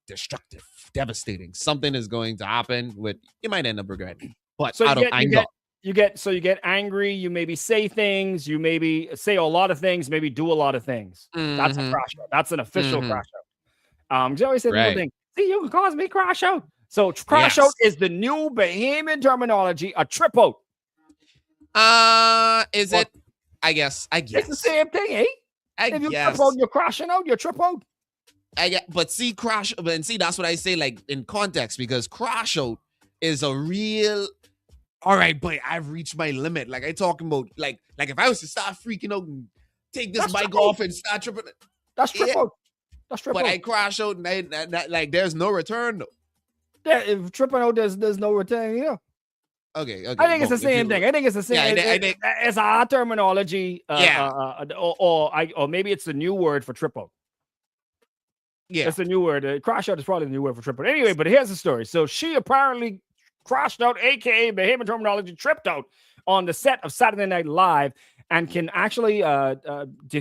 destructive, devastating. Something is going to happen with you might end up regretting. But So out of anger. you get angry, you maybe say things, you maybe say a lot of things, maybe do a lot of things. That's a crash out. That's an official crash out. You always say the Right. thing, see, you can cause me crash out. So crash out is the new Bahamian terminology, a trip out. Is it? I guess. It's the same thing, eh? If you trip out, you're crashing out, you're trip out. But see, that's what I say, like in context, because crash out is a real. All right, but I've reached my limit. Like I talking about, like if I was to start freaking out and take this bike off and start tripping, that's trip out. That's trip out. But I crash out and like there's no return though. Yeah, if tripping out, there's no return. Yeah. Okay. I think it's the same thing. I think it's the same. I think it's our terminology. Or maybe it's the new word for trip out. Yeah, it's the new word. Crash out is probably the new word for trip out. Anyway, but here's the story. So she apparently crashed out, aka Bahamian terminology, tripped out on the set of Saturday Night Live, and can actually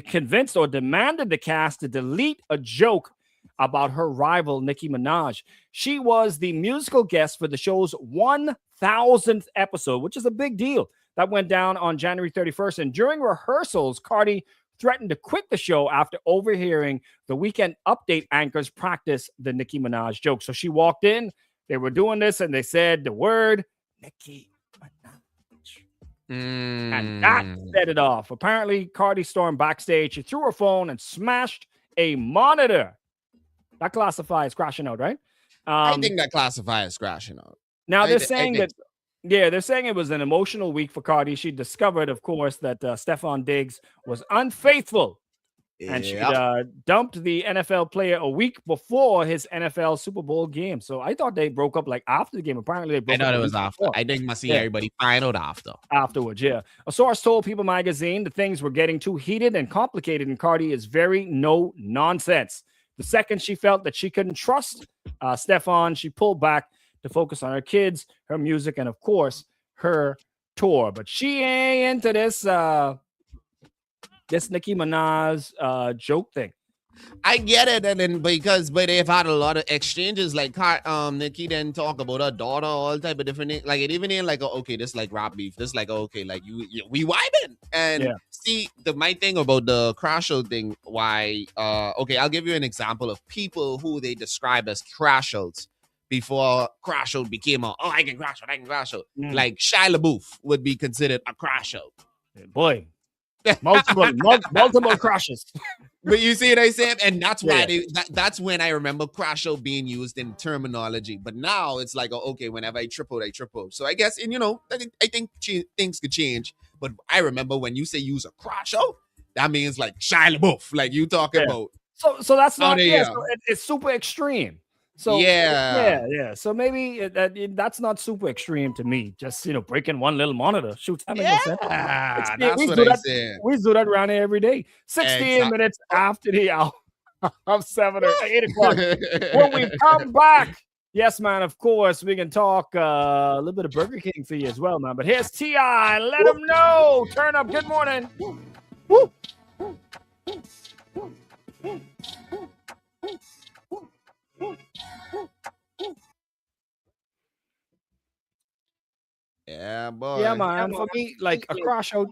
convinced or demanded the cast to delete a joke about her rival, Nicki Minaj. She was the musical guest for the show's 1000th episode, which is a big deal. That went down on January 31st. And during rehearsals, Cardi threatened to quit the show after overhearing the Weekend Update anchors practice the Nicki Minaj joke. So she walked in, they were doing this, and they said the word Nicki Minaj. And that set it off. Apparently, Cardi stormed backstage. She threw her phone and smashed a monitor. That classifies crashing out, right? I think that classifies crashing out. Now they're saying that, yeah, they're saying it was an emotional week for Cardi. She discovered, of course, that Stephon Diggs was unfaithful. And she dumped the NFL player a week before his NFL Super Bowl game. So I thought they broke up like after the game. Apparently, they broke up. I thought it was after. I think must see everybody find out afterwards. Yeah. A source told People Magazine that things were getting too heated and complicated, and Cardi is very no nonsense. The second she felt that she couldn't trust Stephon, she pulled back to focus on her kids, her music, and of course her tour. But she ain't into this Nicki Minaj joke thing. I get it, and then but they've had a lot of exchanges. Like Nicki then talk about her daughter, all type of different things. Like it even in like okay, this like rap beef. This like okay, like we vibing. And see my thing about the crash out thing. Why? Okay, I'll give you an example of people who they describe as crash outs before crash out became I can crash out. Like Shia LaBeouf would be considered a crash out. Boy. Multiple crashes. But you see what I said? And that's why that's when I remember crash out being used in terminology. But now it's like, okay, whenever I trip out. So I guess, and I think things could change. But I remember when you say use a crash out, that means like Shia LaBeouf, like you talking about. So that's not, so it's super extreme. So yeah. So maybe that's not super extreme to me. Just breaking one little monitor. Shoot, that makes no sense. That's what I said. We do that around here every day. 16 minutes after the hour of 7 or 8 o'clock. When we come back, yes, man. Of course, we can talk a little bit of Burger King for you as well, man. But here's T.I. Let him know. Turn up. Good morning. Woo. Yeah, boy. Yeah, man. For me, like a crash out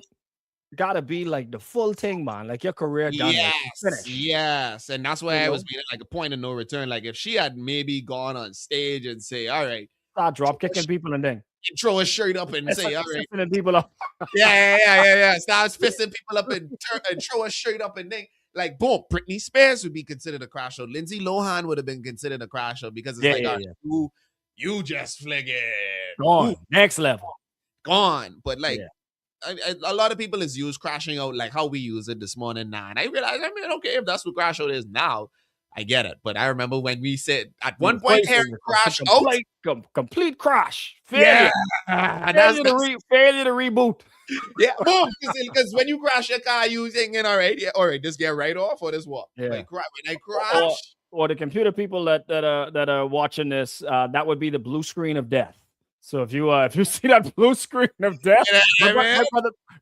gotta be like the full thing, man. Like your career done. Yes. And that's why I was being like a point of no return. Like if she had maybe gone on stage and say, all right, start drop kicking people and then throw a shirt up and say, all right. People up. yeah. Start fisting people up and throw a shirt up and then like boom, Britney Spears would be considered a crash out. Lindsay Lohan would have been considered a crash out because it's you just flick it. Gone. Next level. Gone. But like a lot of people is used crashing out like how we use it this morning now. And I realize, okay, if that's what crash out is now, I get it. But I remember when we said at one point here crash out. Complete crash. Failure. Failure to reboot. Yeah, boom. Because when you crash your car using it, all right, this get right off or this what? Yeah. Like, when I crash. Or the computer people that are watching this, that would be the blue screen of death. So if you see that blue screen of death, my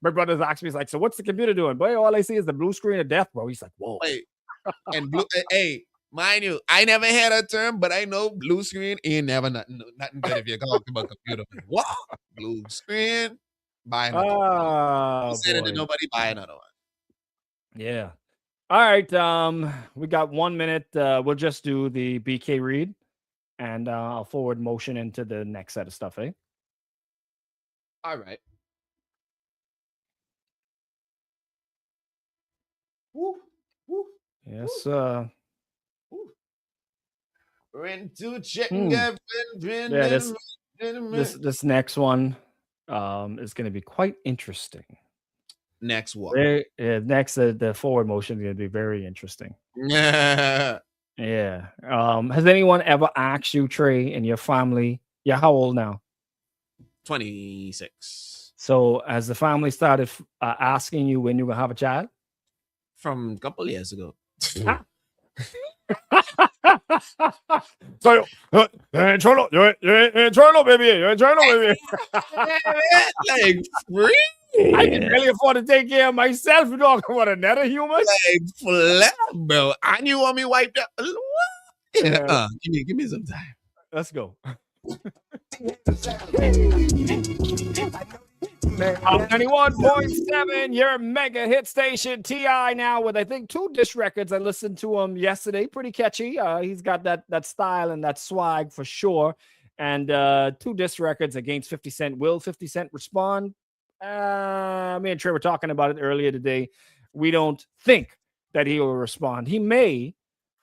brother's asked me, he's like, so what's the computer doing? Boy, all I see is the blue screen of death, bro. He's like, whoa. Wait. And hey, mind you, I never had a term, but I know blue screen ain't never nothing good if you're talking about computer. What? Blue screen? Buy another one. Said it to nobody, buy another one. Yeah. All right, we got 1 minute. We'll just do the BK read, and I'll forward motion into the next set of stuff, eh? All right. Woo. Yes, this next one is going to be quite interesting. Next what? Next, the forward motion is going to be very interesting. Yeah. Has anyone ever asked you, Trey, in your family? You're how old now? 26. So has the family started asking you when you're going to have a child? From a couple of years ago. So you're in trouble, baby. You're in trouble, baby. Like free. I can barely afford to take care of myself. You're talking about another human. Like flat, bro. And you want me wiped out? What? Yeah, Yeah. give me some time. Let's go. Man, 91.7, your mega hit station. T.I. now with, I think, 2 diss records. I listened to him yesterday. Pretty catchy. He's got that style and that swag for sure. And 2 diss records against 50 Cent. Will 50 Cent respond? Me and Trey were talking about it earlier today. We don't think that he will respond. He may,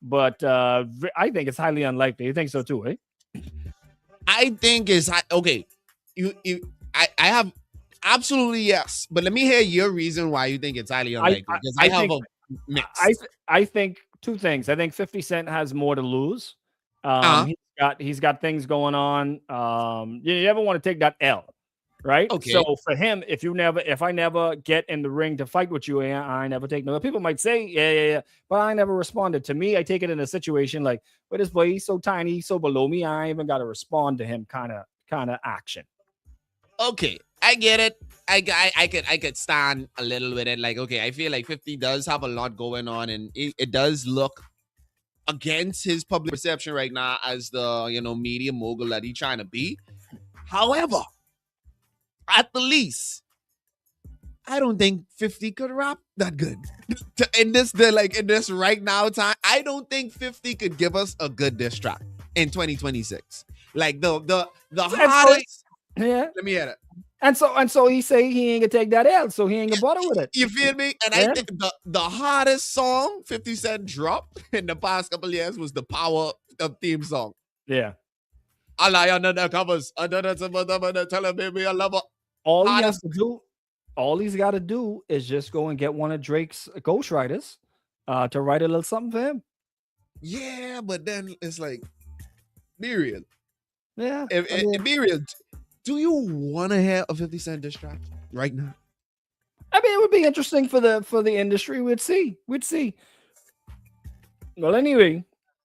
but I think it's highly unlikely. You think so too, eh? I think is okay. I have absolutely yes, but let me hear your reason why you think it's highly unlikely. Because I have think, a mix. I think 2 things. I think 50 Cent has more to lose. Uh-huh. He's got things going on. You never want to take that L, right? Okay. So for him, if I never get in the ring to fight with you, I never take no. People might say, yeah, but I never responded. To me, I take it in a situation like, but this boy, he's so tiny, he's so below me, I ain't even got to respond to him kind of action. Okay, I get it. I could stand a little with it. Like, okay, I feel like 50 does have a lot going on, and it does look against his public perception right now as the media mogul that he's trying to be. However, at the least, I don't think 50 could rap that good. In this right now time, I don't think 50 could give us a good diss track in 2026. Like the hottest. Yeah. Let me hear it. And so he say he ain't gonna take that L, so he ain't gonna bother with it. You feel me? And Yeah. I think the hottest song 50 Cent dropped in the past couple of years was the Power Up theme song. Yeah. I lie under the covers. Tell him baby I love her. All he has to do, all he's got to do is just go and get one of Drake's ghostwriters to write a little something for him. Yeah, but then it's like, be real. Yeah. Be real. Do you want to hear a 50 Cent diss track right now? I mean, it would be interesting for the industry. We'd see. Well, anyway,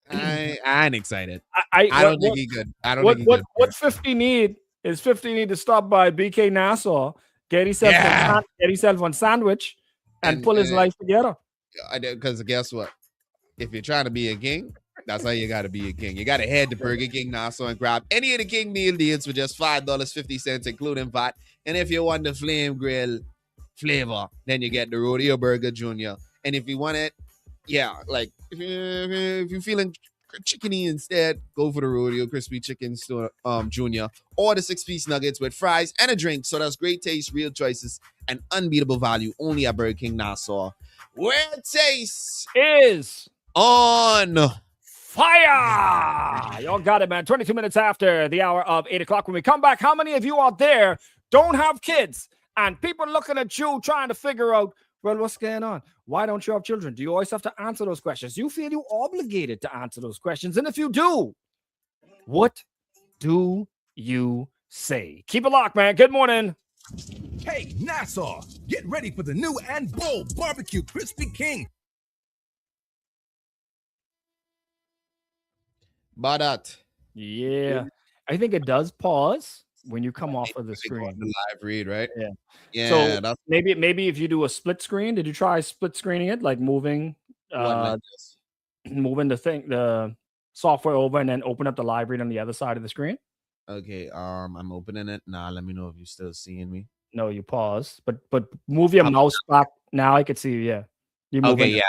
I ain't excited. I don't think he could. I don't think he could. What 50 need to stop by BK Nassau, get himself on sandwich, and pull his life together. Because guess what? If you're trying to be a king, that's how you got to be a king. You got to head to Burger King Nassau and grab any of the King meal deals for just $5.50, including VAT. And if you want the flame grill flavor, then you get the Rodeo Burger Jr. And if you want it, yeah, like if you're feeling chickeny instead, go for the Rodeo Crispy Chicken Jr. or the 6-piece nuggets with fries and a drink. So that's great taste, real choices, and unbeatable value only at Burger King Nassau, where taste is on fire. Y'all got it, man. 22 minutes after the hour of 8 o'clock. When we come back, how many of you out there don't have kids and people looking at you trying to figure out, well, what's going on? Why don't you have children? Do you always have to answer those questions? You feel you're obligated to answer those questions? And if you do, what do you say? Keep it locked, man. Good morning. Hey, Nassau, get ready for the new and bold Barbecue Crispy King. But that. Yeah. I think it does pause when you come off of the screen. The live read, right? Yeah. Yeah. So maybe if you do a split screen, did you try split screening it? Like moving moving the software over and then open up the live read on the other side of the screen? Okay, I'm opening it. Nah, let me know if you're still seeing me. No, you paused. But move your mouse back. Now I can see you, yeah. Okay, yeah.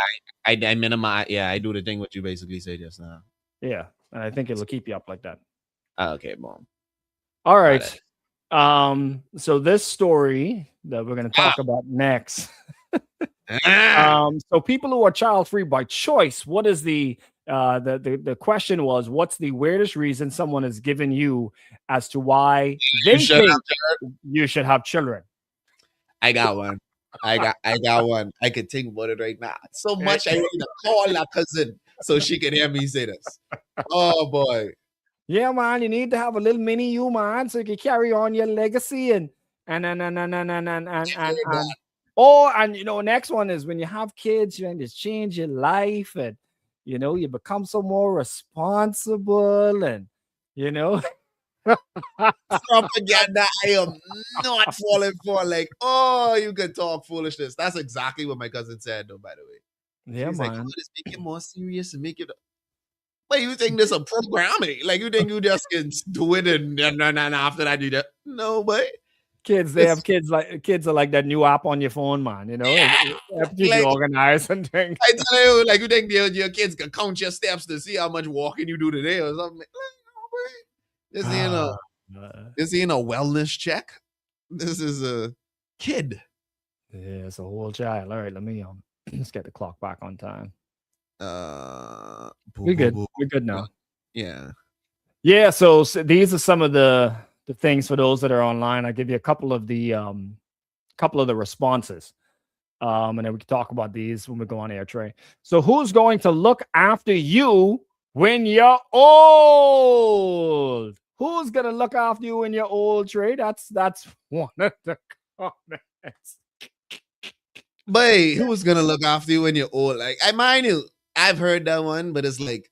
I minimize, yeah, I do the thing what you basically said just now. Yeah. And I think it'll keep you up like that. Okay, boom. All right. So this story that we're going to talk about next. So people who are child free by choice, what is the question was, what's the weirdest reason someone has given you as to why they think you should have children? I got one. I got one. I could think about it right now. So much I need to call that cousin so she can hear me say this. Oh boy. Yeah, man, you need to have a little mini you, man, so you can carry on your legacy and next one is when you have kids, you just change your life and you become so more responsible and propaganda I am not falling for. Like, oh, you can talk foolishness. That's exactly what my cousin said, though, by the way. Yeah, She's man. like, oh, just make it more serious and make it. But you think this a programming? Like you think you just can do it and after that you just no, but Kids, they have kids are like that new app on your phone, man. You know, it helps keep you like organized and things. I tell you, like you think your kids can count your steps to see how much walking you do today or something. Like, no, boy. This ain't a wellness check. This is a kid. Yeah, it's a whole child. All right, let me let's get the clock back on time. We're good. We're good now. Yeah. Yeah. So these are some of the things for those that are online. I give you a couple of the responses, and then we can talk about these when we go on air, Trey. So who's going to look after you when you're old? Who's gonna look after you when you're old, Trey? That's one of the comments. But who's gonna look after you when you're old? Like I mind you, I've heard that one, but it's like,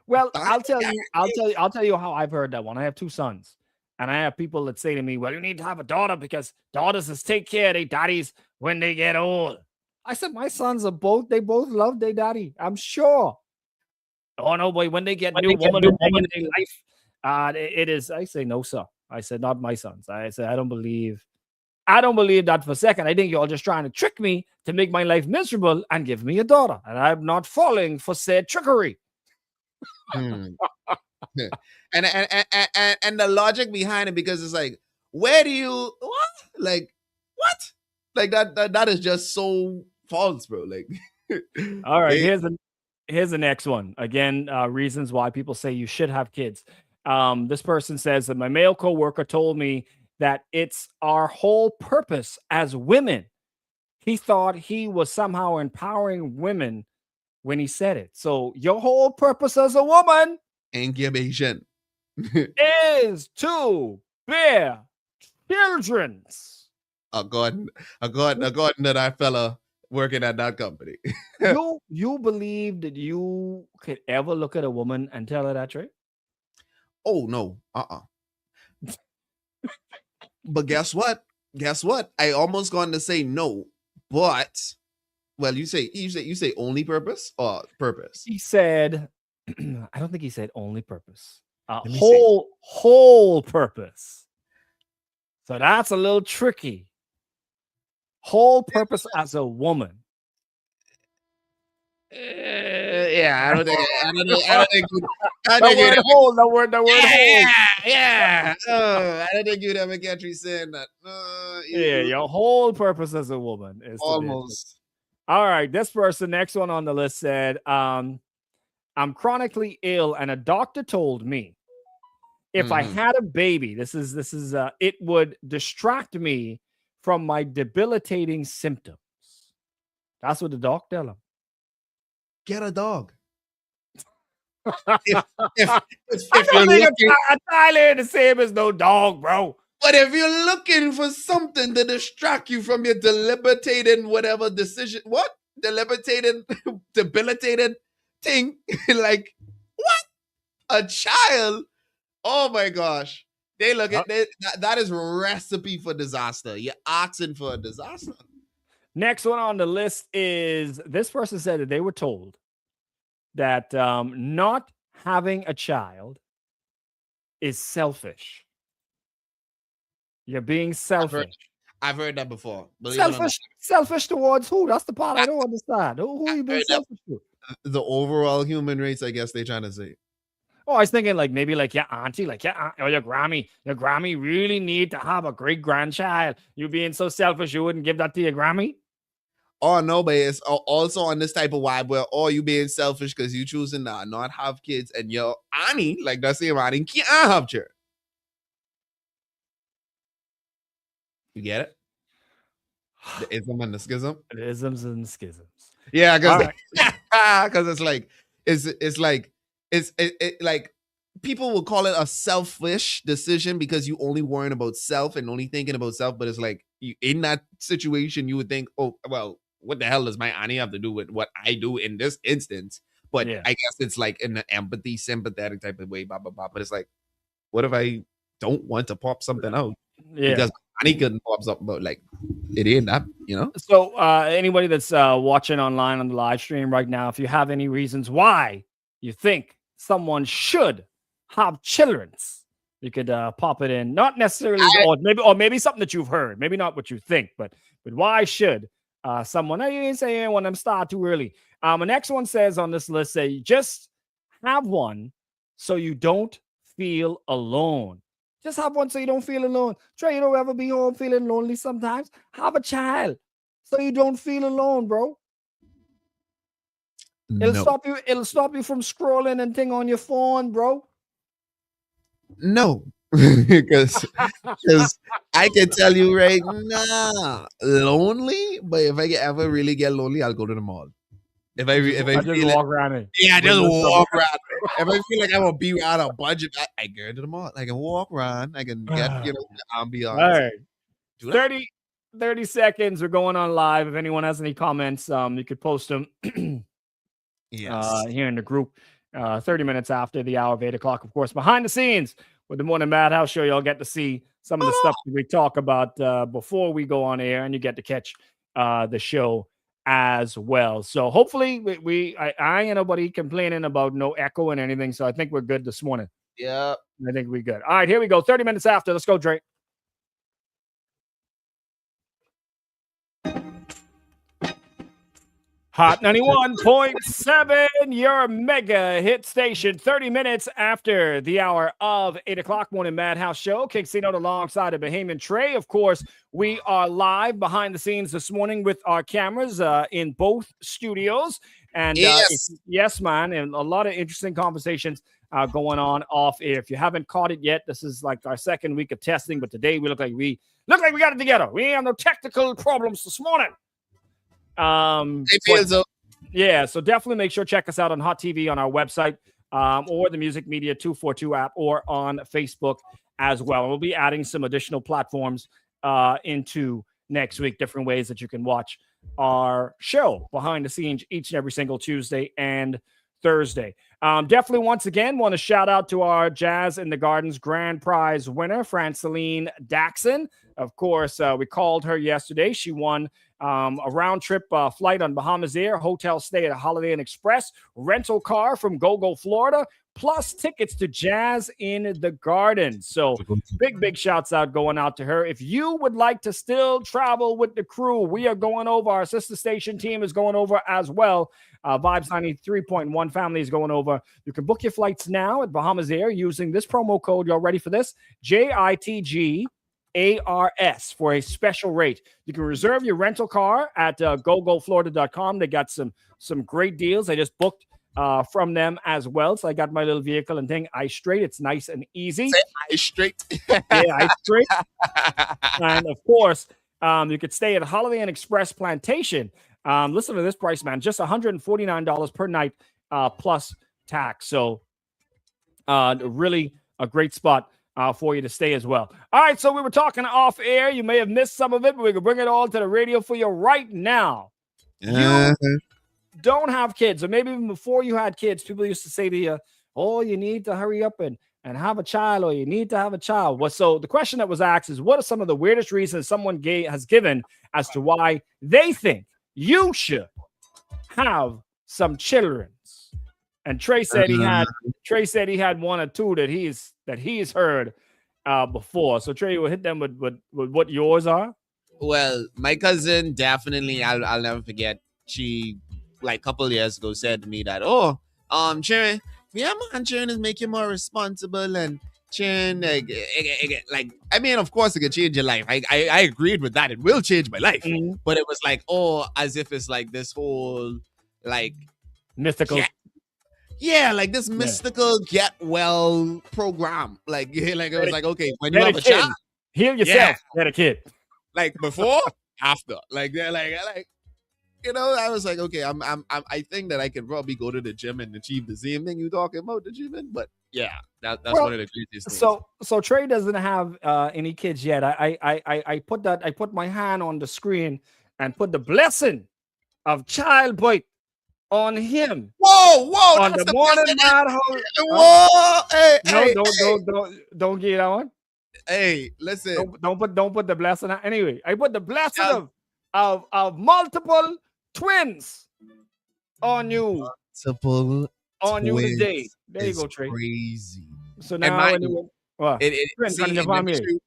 well, I'll tell you how I've heard that one. I have 2 sons, and I have people that say to me, "Well, you need to have a daughter because daughters just take care of their daddies when they get old." I said, "My sons are they both love their daddy. I'm sure." Oh no, boy! When they get new woman in their life, it is. I say, no, sir. I said, not my sons. I said, I don't believe that for a second. I think you're all just trying to trick me to make my life miserable and give me a daughter. And I'm not falling for said trickery. and the logic behind it, because it's like, where do you what? Like that is just so false, bro. Like all right, here's the next one. Again, reasons why people say you should have kids. This person says that my male coworker told me that it's our whole purpose as women. He thought he was somehow empowering women when he said it. So your whole purpose as a woman incubation is to bear children. According to that fella working at that company. you believe that you could ever look at a woman and tell her that, Trey? Oh no. But guess what? I almost going to say no, but well, you say only purpose or purpose? He said, I don't think he said only purpose. Whole purpose. So that's a little tricky. Whole purpose as a woman. Yeah, I don't think. The word whole. Yeah. I don't think you'd ever catch me saying that. Yeah, your whole purpose as a woman is almost. All right, this person, next one on the list, said, I'm chronically ill, and a doctor told me if I had a baby, this is it would distract me from my debilitating symptoms. That's what the doc tell him. Get a dog. if you're looking, a Tyler the same as no dog, bro. But if you're looking for something to distract you from your debilitating whatever decision, debilitated thing, like what? A child? Oh my gosh. They look at that is recipe for disaster. You're asking for a disaster. Next one on the list is this person said that they were told that not having a child is selfish. You're being selfish. I've heard that before. Selfish towards who? That's the part I don't understand. Who are you being selfish to? The overall human race, I guess they're trying to say. Oh, I was thinking like maybe like your auntie, like or your Grammy. Your Grammy really need to have a great grandchild. You being so selfish, you wouldn't give that to your Grammy? Oh no, but it's also on this type of vibe where you being selfish because you choosing to not have kids, and your auntie, like that same auntie, can't have children. You get it? The ism and the schism. The isms and the schisms. Yeah, because it's like people will call it a selfish decision because you only worrying about self and only thinking about self. But it's like in that situation, you would think, oh well, what the hell does my auntie have to do with what I do in this instance? But yeah. I guess it's like in an empathy, sympathetic type of way, blah blah blah. But it's like, what if I don't want to pop something out? Yeah. Because auntie couldn't pop something out, like it ain't that, you know. So anybody that's watching online on the live stream right now, if you have any reasons why you think someone should have children? You could pop it in, not necessarily, or maybe something that you've heard, maybe not what you think, but why should someone? You ain't saying when I'm start too early. The next one says on this list, say just have one so you don't feel alone. Just have one so you don't feel alone. Trey, you don't ever be home feeling lonely sometimes. Have a child so you don't feel alone, bro. It'll stop you. It'll stop you from scrolling and thing on your phone, bro. No, because I can tell you right now, lonely. But if I ever really get lonely, I'll go to the mall. If I just feel walk around it. Yeah, just walk around. If I feel like I'm gonna be out of budget, I go to the mall. I can walk around. I can get the ambiance. All right. 30 seconds. We're going on live. If anyone has any comments, you could post them here in the group. 30 minutes after the hour of 8 o'clock, of course, behind the scenes with the Morning Mad House Show. Y'all get to see some of the stuff that we talk about before we go on air, and you get to catch the show as well. So hopefully I ain't nobody complaining about no echo and anything. So I think we're good this morning. Yeah. I think we're good. All right, here we go. 30 minutes after. Let's go, Drake. Hot 91.7, your mega hit station. 30 minutes after the hour of 8 o'clock, Morning Mad House Show. Kicking out alongside of Bahamian Trey. Of course, we are live behind the scenes this morning with our cameras in both studios. And yes, man, and a lot of interesting conversations going on off air. If you haven't caught it yet, this is like our second week of testing, but today we look like we got it together. We ain't have no technical problems this morning. So definitely make sure check us out on Hot TV on our website or the Music Media 242 app or on Facebook as well. And we'll be adding some additional platforms into next week, different ways that you can watch our show behind the scenes each and every single Tuesday and Thursday. Definitely once again want to shout out to our Jazz in the Gardens grand prize winner, Franceline Daxon. Of course, we called her yesterday. She won a round trip flight on Bahamas Air, hotel stay at Holiday Inn Express, rental car from GoGo, Florida, plus tickets to Jazz in the Garden. So big shouts out going out to her. If you would like to still travel with the crew, we are going over. Our sister station team is going over as well. Vibes 93.1 family is going over. You can book your flights now at Bahamas Air using this promo code. Y'all ready for this? JITG ARS for a special rate. You can reserve your rental car at gogoflorida.com. They got some great deals. I just booked from them as well. So I got my little vehicle and thing. I straight. It's nice and easy. Say I straight. Yeah, I straight. And of course, you could stay at Holiday Inn Express Plantation. Listen to this price, man. Just $149 per night plus tax. So really a great spot for you to stay as well. All right, so we were talking off air. You may have missed some of it, but we can bring it all to the radio for you right now. You don't have kids, or maybe even before you had kids, people used to say to you, oh, you need to hurry up and have a child, or you need to have a child. Well, so the question that was asked is, what are some of the weirdest reasons someone has given as to why they think you should have some children? And Trey said he had one or two that he's heard before. So Trey, will hit them with what yours are. Well, my cousin definitely, I'll never forget. She, like a couple of years ago, said to me that, Trey, yeah, man, children is make you more responsible, and children, like, I mean, of course, it can change your life. I agreed with that. It will change my life. Mm-hmm. But it was like, as if it's like this whole, like, mythical. Yeah, like this mystical get well program. Like it was like, okay, when you have a child, heal yourself, get a kid. Like before, after. Like they're like, I was like, okay, I think that I can probably go to the gym and achieve the same thing you're talking about achieving. But yeah, that's one of the greatest things. So Trey doesn't have any kids yet. I put my hand on the screen and put the blessing of childbirth on him. Whoa! On the Morning Mad House. Whoa! Hey, don't get that one. Hey, listen. Don't put the blessing on. Anyway, I put the blessing of multiple twins on you. Multiple on you today. Twins There you is go, Trey. crazy. So And now mind when you, you what? Twins see, in your let me family. show you,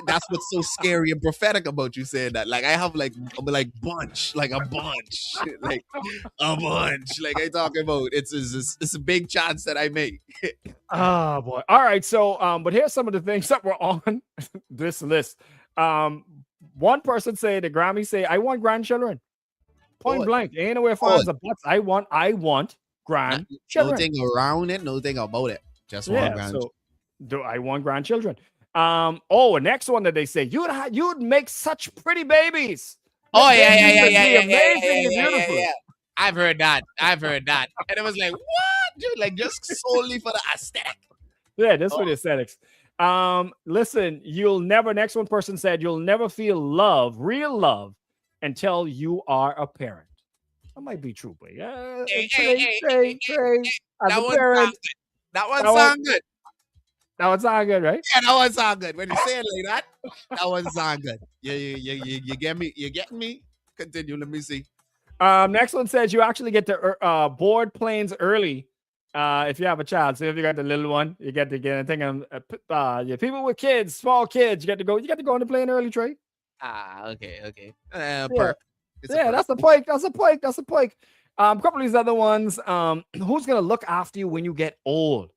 that's what's so scary and prophetic about you saying that. Like I have like bunch, like a bunch, like a bunch. Like I talk about, it's a big chance that I make. Oh boy. All right. So but here's some of the things that were on this list. One person say the Grammy say, I want grandchildren. Point Oh, blank. Ain't nowhere oh, finds a buts. I want no grandchildren. thing around it, no thing about it. Just one Yeah. grand. So do I want grandchildren? Next one that they say you'd make such pretty babies. The Oh yeah, yeah, babies yeah, would yeah, be yeah, yeah, yeah, amazingly yeah, yeah, beautiful. yeah. I've heard that. And it was like, what, dude? Like just solely for the aesthetic. Yeah, that's Oh, for the aesthetics. Listen, next one person said you'll never feel real love, until you are a parent. That might be true, but yeah, hey, hey, Trey, hey, hey, Trey, hey, Trey, as that a one sound parent, good. That one that one, sound good. that one sound good, right? Yeah, that one sound good. When you say it like that one sound good. Yeah, you get me. You getting me? Continue. Let me see. Next one says you actually get to board planes early if you have a child. So if you got the little one, you get to get. I think yeah, people with kids, small kids, you get to go. You get to go on the plane early, Trey. Ah, okay. Yeah, Perk. It's a yeah, perk. that's the point. That's the point. That's the point. A couple of these other ones. Who's gonna look after you when you get old?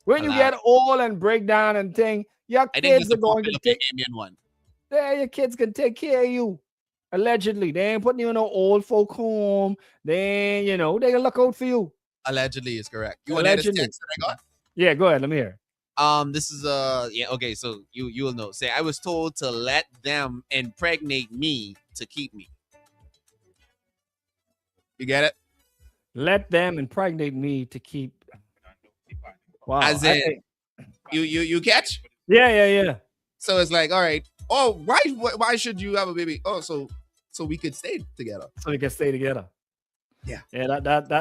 When A you lot. get old and break down and thing, your I think that's kids a are going to popular take. Bahamian one. Yeah, your kids can take care of you. Allegedly, they ain't putting you in no old folk home. They, they can look out for you. Allegedly is correct. You want to hear this Allegedly. text that I got? Yeah, go ahead. Let me hear. This is yeah, okay, so you will know. Say I was told to let them impregnate me to keep me. You get it? Let them impregnate me to keep. Wow. As in you catch? Yeah. So it's like, all right. Oh, why should you have a baby? Oh, so we could stay together. So we can stay together. Yeah. Yeah,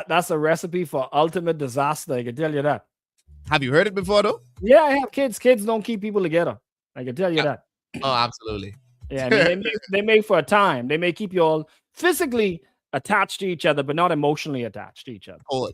that's a recipe for ultimate disaster. I can tell you that. Have you heard it before though? Yeah, I have kids. Kids don't keep people together. I can tell you Yeah. that. Oh, absolutely. Yeah, I mean they make for a time. They may keep you all physically attached to each other, but not emotionally attached to each other. Oh,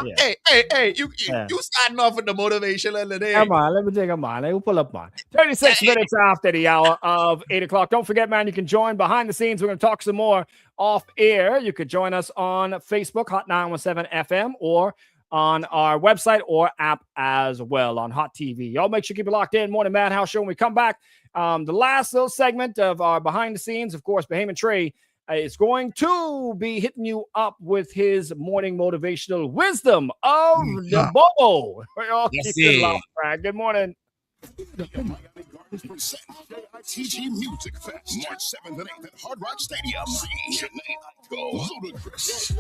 Yeah. Hey, you Yeah. starting off with the motivation of the day. Come on, let me take a man. We'll pull up, man. 36 minutes after the hour of 8 o'clock. Don't forget, man, you can join behind the scenes. We're going to talk some more off air. You could join us on Facebook, Hot 917 FM, or on our website or app as well on Hot TV. Y'all make sure you keep it locked in. Morning Mad House Show. When we come back, the last little segment of our behind the scenes, of course, Bahamian Trey is going to be hitting you up with his morning motivational wisdom of the Bobo. Yes, Keep it sir. locked, man. Good morning. Miami Gardens present JITG Music Fest, March 7th and 8th at Hard Rock Stadium. See Janae Aiko, Ludacris.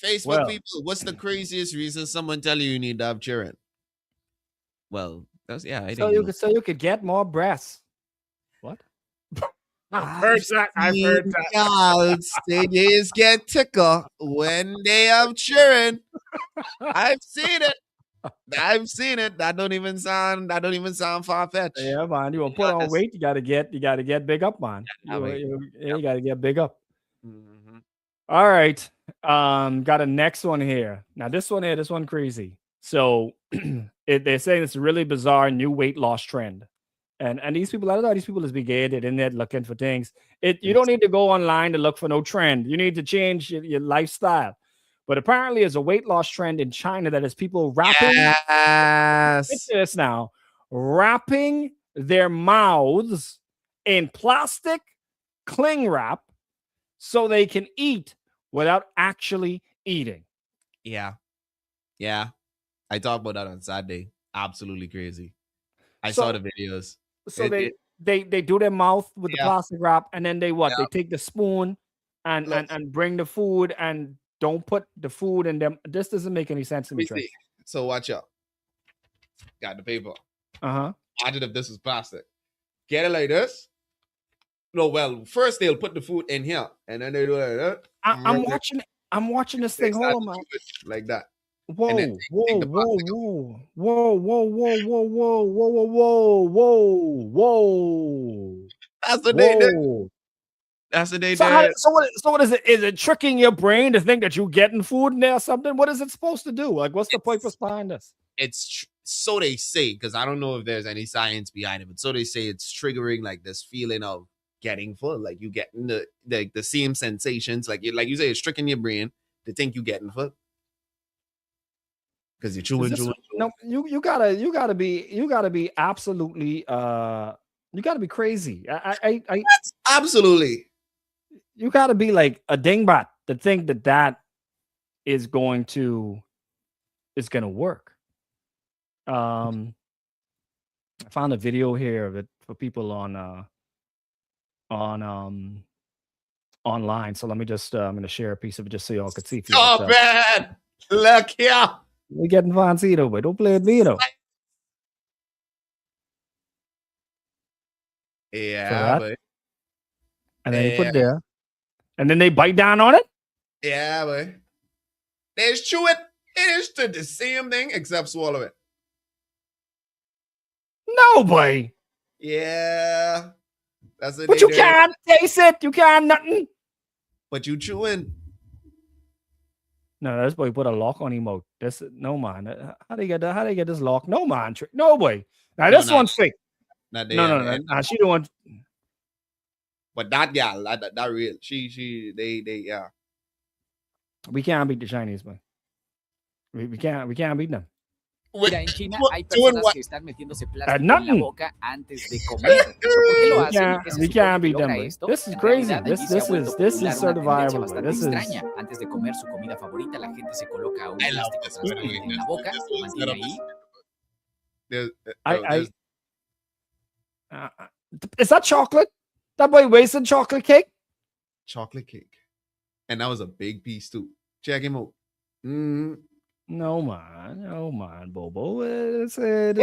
Facebook Well. people, what's the craziest reason someone tell you need to have children? Well, that's I So think you could get more breasts. What? I've heard that. Y'all say days get thicker when they have children. I've seen it. That don't even sound far fetched. Yeah, man. You want to put on weight, you gotta get big up, man. You gotta get big up. Mm-hmm. All right. Got a next one here. Now this one crazy. So they're saying it's a really bizarre new weight loss trend. And these people, I don't know, these people is big headed in there looking for things. You don't need to go online to look for no trend. You need to change your lifestyle. But apparently, there's a weight loss trend in China that is people wrapping. Yes. Get this now, wrapping their mouths in plastic cling wrap so they can eat without actually eating. Yeah. I talked about that on Saturday. Absolutely crazy. I saw the videos. So they do their mouth with the plastic wrap, and then they what? Yeah. They take the spoon and bring the food and don't put the food in them. This doesn't make any sense to me. See. So watch out. Got the paper. Imagine if this was plastic. Get it like this. No, well, first they'll put the food in here, and then they do like that. I'm watching this thing. Hold on, man. Like that. Whoa, take whoa, the whoa, plastic whoa, whoa, whoa, whoa, whoa, whoa, whoa, whoa, whoa, whoa, whoa. That's what they did. Whoa. That's what they So, did. so what is it? Is it tricking your brain to think that you're getting food in there or something? What is it supposed to do? Like, what's the purpose behind this? It's so they say, because I don't know if there's any science behind it, but so they say it's triggering like this feeling of getting full, like you getting the same sensations, like you say, it's tricking your brain to think you getting full because you're chewing. No, you gotta be absolutely you gotta be crazy. Absolutely. You gotta be like a dingbat to think that is going to work. I found a video here of it for people on online. So let me just I'm gonna share a piece of it just so y'all could see for Oh yourself. man, look here. We're getting fancy though, but don't play with me though. Yeah, but and then you put it there, and then they bite down on it. Yeah, but they just chew it. It is the same thing except swallow it. No, boy. Yeah, that's what. But you can't taste it. You can't nothing. But you chewing. No, that's boy put a lock on him out. That's no man. How they get that? How they get this lock? No man. No boy. Now this one's fake. No. She the one. But that gal, that real. They yeah. We can't beat the Chinese, man. We can't beat them. Mira, en China hay personas que están metiéndose plástico en la boca antes de comer. ¿Por qué lo hacen? We can't beat them. This is crazy. This is certifiable. This is extraña. Antes de comer su comida favorita, la gente se coloca un plástico transparente en la boca, mantiene ahí. Is that chocolate? That boy wasted chocolate cake? Chocolate cake. And that was a big piece too. Check him out. No man, Bobo. That's a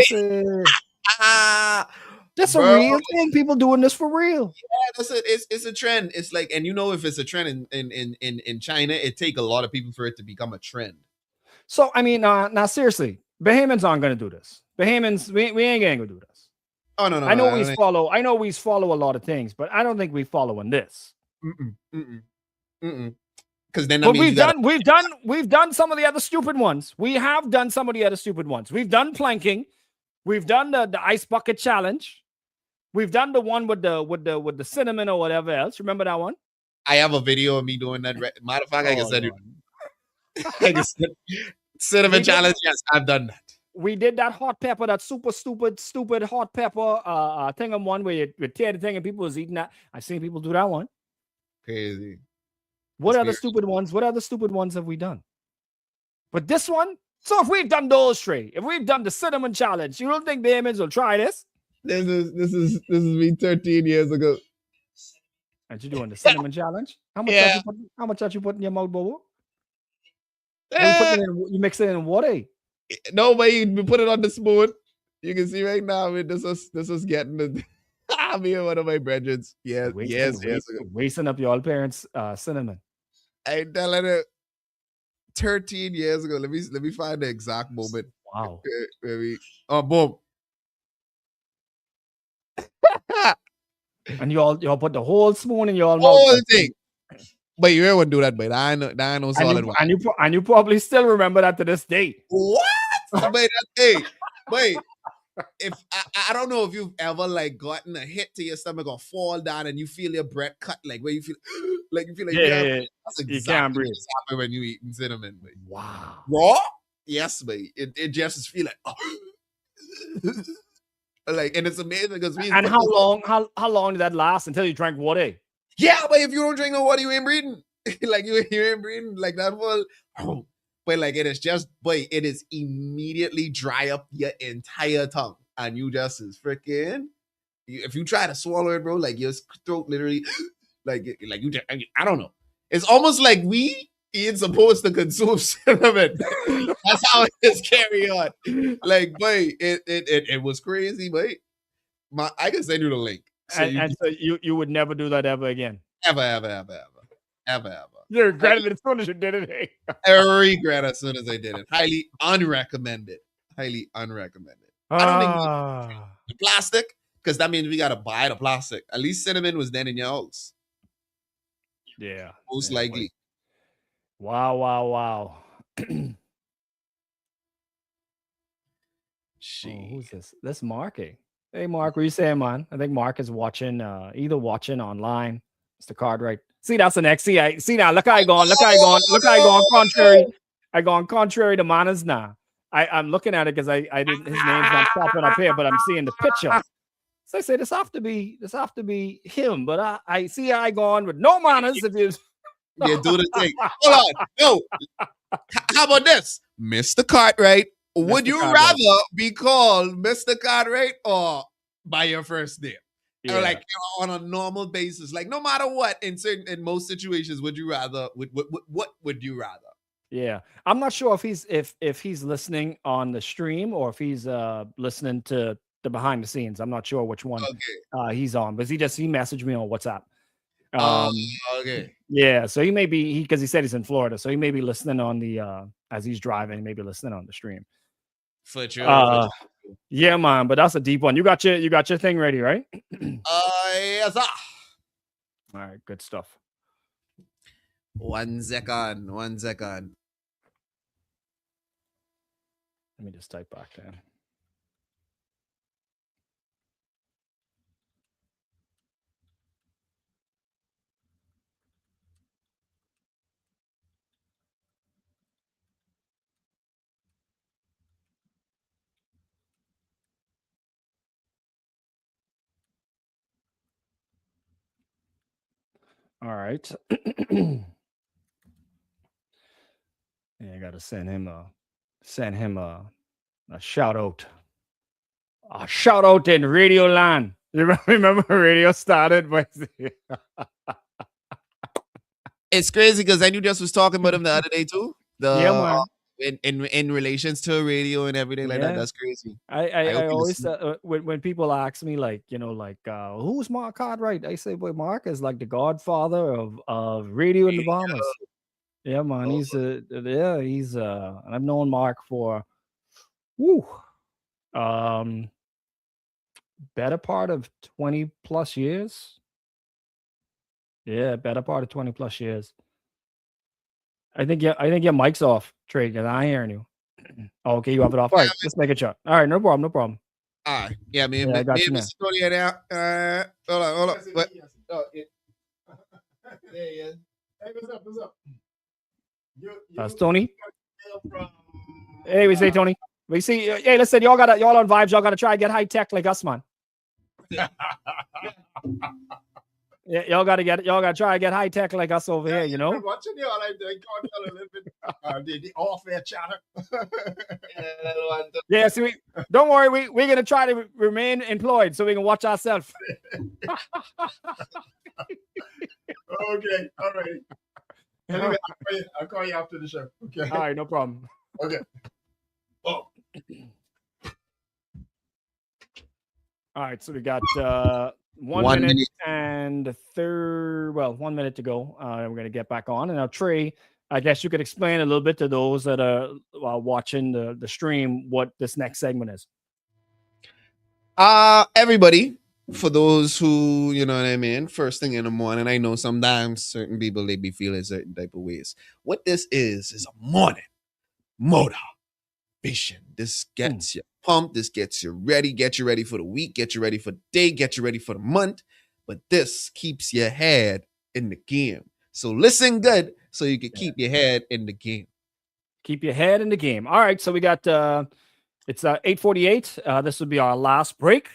real thing. People doing this for real. Yeah, that's it. It's a trend. It's like, and you know, if it's a trend in China, it take a lot of people for it to become a trend. So I mean, now seriously, Bahamians aren't gonna do this. Bahamians, we ain't gonna do this. Oh no. I know we follow a lot of things, but I don't think we following this. Because then we've done some of the other stupid ones. We have done some of the other stupid ones. We've done planking. We've done the ice bucket challenge. We've done the one with the cinnamon or whatever else. Remember that one? I have a video of me doing that. Matter of fact, I can send it. Cinnamon challenge. Yes, I've done that. We did that hot pepper, that super stupid hot pepper thing on one where you tear the thing and people was eating that. I've seen people do that one. Crazy. What other stupid ones? What other stupid ones have we done? But this one. So if we've done those three, if we've done the cinnamon challenge, you don't think the Bahamians will try this? This is me 13 years ago. And you doing the cinnamon challenge? How much are you putting in your mouth, Bobo? You mix it in water. No, but you put it on the spoon. You can see right now. I mean, this was getting the. Me and one of my brethren. Yes. Wasting up your parents' cinnamon. I telling it. 13 years ago. Let me find the exact moment. Wow. Boom. And y'all put the whole spoon in your whole mouth. Thing. But you wouldn't do that, but I know solid one. And you probably still remember that to this day. What? But hey, if I don't know if you've ever like gotten a hit to your stomach or fall down and you feel your breath cut, like where you feel like yeah. That's exactly what's happening when you eating cinnamon. But wow. Raw? Yes, mate. It just feel like like, and it's amazing because and how long did that last until you drank water? Yeah, but if you don't drink no water, you ain't breathing. Like you ain't breathing like that full. But like it is immediately dry up your entire tongue, and you just is freaking. If you try to swallow it, bro, like your throat literally, like you just, I don't know. It's almost like we ain't supposed to consume cinnamon. That's how it is carry on. Like, boy, it was crazy, boy. I can send you the link. So so you would never do that ever again. Ever. You regretted it as soon as you did it. Hey? I regret as soon as I did it. Highly unrecommended. I don't think the plastic, because that means we gotta buy the plastic. At least cinnamon was then in your house. Yeah. Most Yeah, likely. Wow. Oh, who's this? This Mark. Hey, Mark, what you saying, man? I think Mark is watching, either watching online. Mr. Cartwright. See, that's the next. See now. Look how I gone. Look how I gone. Look how I gone. Contrary. I gone contrary to manners now. I'm looking at it because I didn't. His name's not popping up here, but I'm seeing the picture. So I say this have to be him. But I see I gone with no manners. If you Yeah, do the thing. Hold on. No. How about this, Mr. Cartwright? Would Mr. you Cartwright. rather be called Mr. Cartwright or by your first name? Yeah. Or like on a normal basis, like no matter what, in most situations, would you rather? What would you rather? Yeah, I'm not sure if he's listening on the stream or if he's listening to the behind the scenes. I'm not sure which one he's on, but he messaged me on WhatsApp. Okay. Yeah, so he may be because he said he's in Florida, so he may be listening on the as he's driving, maybe listening on the stream. For sure. Yeah, man, but that's a deep one. You got your thing ready, right? Yes, sir. All right, good stuff. 1 second. Let me just type back then. All right. Yeah, I gotta send him a shout out. A shout out in Radio Land. You remember radio started? It's crazy because I just was talking about him the other day too. Yeah, man. In relations to radio and everything like that. That's crazy. I always when people ask me like who's Mark Cartwright, I say, boy, Mark is like the godfather of radio in the Bahamas. Yeah, man. He's and I've known Mark for better part of 20 plus years. Yeah, better part of 20 plus years. I think your mic's off, Trey, because I ain't hearing you. Oh, okay, you have it off. All right, let's make a shot. All right, no problem. All right. Yeah, man. I got you now. Hold on. What? There he is. Hey, what's up? That's Tony. Hey, we say Tony. We see. Hey, listen, y'all on vibes. Y'all gotta try and get high tech like us, man. Yeah, y'all gotta try and get high tech like us over here, you know. Watching you all, I can't tell a little bit the off-air chatter. Yeah, so don't worry, we're gonna try to remain employed so we can watch ourselves. Okay, all right. Anyway, I'll call you after the show. Okay. All right, no problem. Okay. Oh. All right, so we got 1 minute and 1 minute to go. We're going to get back on. And now, Trey, I guess you could explain a little bit to those that are watching the stream what this next segment is. Everybody, for those who, you know what I mean, first thing in the morning, I know sometimes certain people, they be feeling certain type of ways. What this is a morning motivation. This gets you pumped. This gets you ready. Get you ready for the week. Get you ready for the day. Get you ready for the month. But this keeps your head in the game. So listen good so you can keep your head in the game. Keep your head in the game. All right. So we got it's 8:48. This will be our last break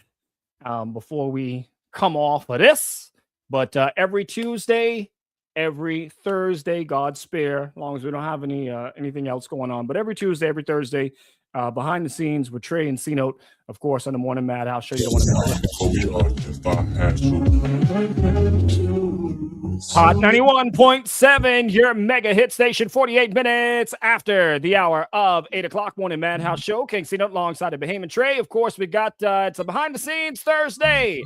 before we come off of this. But every Tuesday, every Thursday, God spare, as long as we don't have anything else going on. But every Tuesday, every Thursday, behind the scenes with Trey and C-Note, of course, on the Morning Mad House Show. You don't want to miss it. Hot 91.7, your mega hit station, 48 minutes after the hour of 8 o'clock, Morning Mad House Show. King C-Note alongside the Bahamian Trey. Of course, we got it's a behind the scenes Thursday.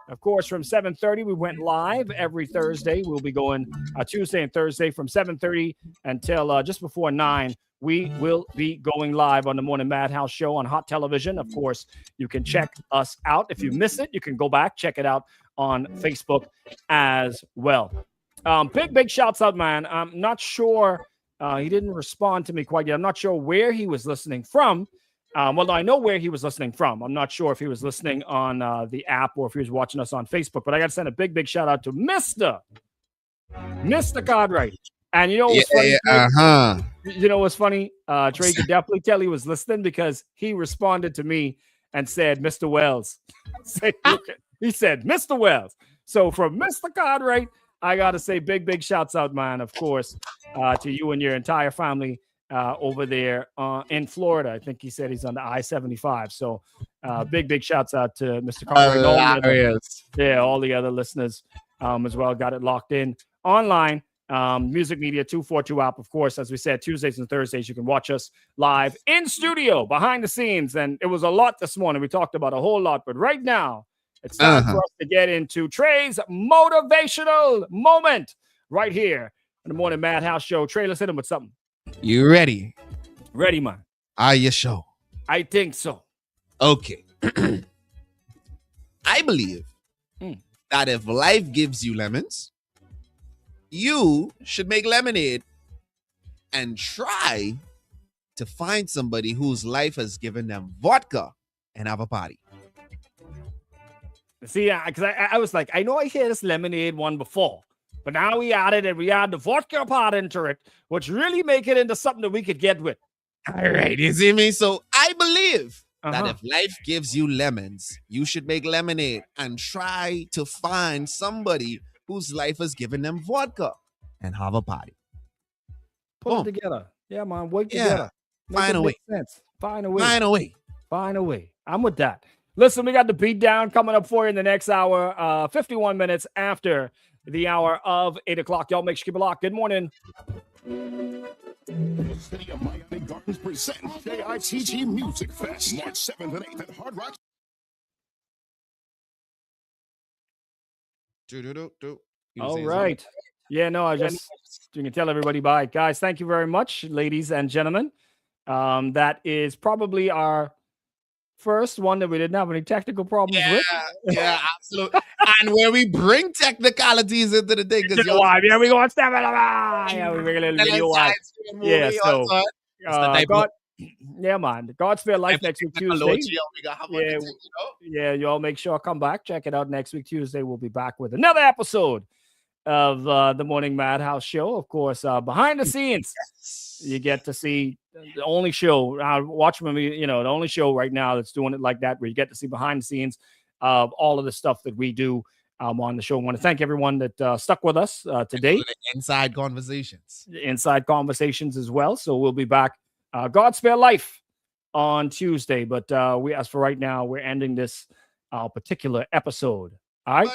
Of course, from 7:30, we went live every Thursday. We'll be going Tuesday and Thursday from 7:30 until just before 9. We will be going live on the Morning Madhouse show on Hot Television. Of course, you can check us out. If you miss it, you can go back, check it out on Facebook as well. Big shouts out, man. I'm not sure. He didn't respond to me quite yet. I'm not sure where he was listening from. Well, I know where he was listening from. I'm not sure if he was listening on the app or if he was watching us on Facebook. But I got to send a big shout out to Mr. Cartwright. And you know what's funny? You know what's funny? Trey could definitely tell he was listening because he responded to me and said, Mr. Wells. He said, Mr. Wells. So from Mr. Cartwright, I got to say big shouts out, man, of course, to you and your entire family over there in Florida. I think he said he's on the I-75. So big shouts out to Mr. Cartwright. All the other listeners as well. Got it locked in online. Music Media 242 app, of course, as we said, Tuesdays and Thursdays, you can watch us live in studio, behind the scenes. And it was a lot this morning. We talked about a whole lot. But right now, it's time for us to get into Trey's motivational moment right here on the Morning Madhouse show. Trey, let's hit him with something. You ready? Ready, man. Are you sure? I think so. Okay. I believe that if life gives you lemons, you should make lemonade and try to find somebody whose life has given them vodka and have a party. See, because I was like, I know I hear this lemonade one before, but now we add the vodka part into it, which really make it into something that we could get with. All right, you see me? So I believe that if life gives you lemons, you should make lemonade and try to find somebody whose life has given them vodka and have a party. Pull it together. Yeah, man. Work together. Find a way. Find a way. Find a way. Find a way. I'm with that. Listen, we got the beat down coming up for you in the next hour, 51 minutes after the hour of 8 o'clock. Y'all make sure you keep it locked. Good morning. City of Miami Gardens present JITG Music Fest, March 7th and 8th at Hard Rock. All right. Yeah, no, you can tell everybody bye. Guys, thank you very much, ladies and gentlemen. That is probably our first one that we didn't have any technical problems with. Yeah, absolutely. And where we bring technicalities into the thing. Because yeah, we go on step. Yeah, we bring a little video wide. Yeah, so God, yeah, man. God's Fair Life next week Tuesday. Yeah, you all make sure come back. Check it out next week Tuesday. We'll be back with another episode of the Morning Madhouse show. Of course, behind the scenes, you get to see the only show. Watch me, the only show right now that's doing it like that, where you get to see behind the scenes of all of the stuff that we do on the show. I want to thank everyone that stuck with us today. Inside conversations as well. So we'll be back. God's Fair Life on Tuesday, but as for right now, we're ending this particular episode. All right.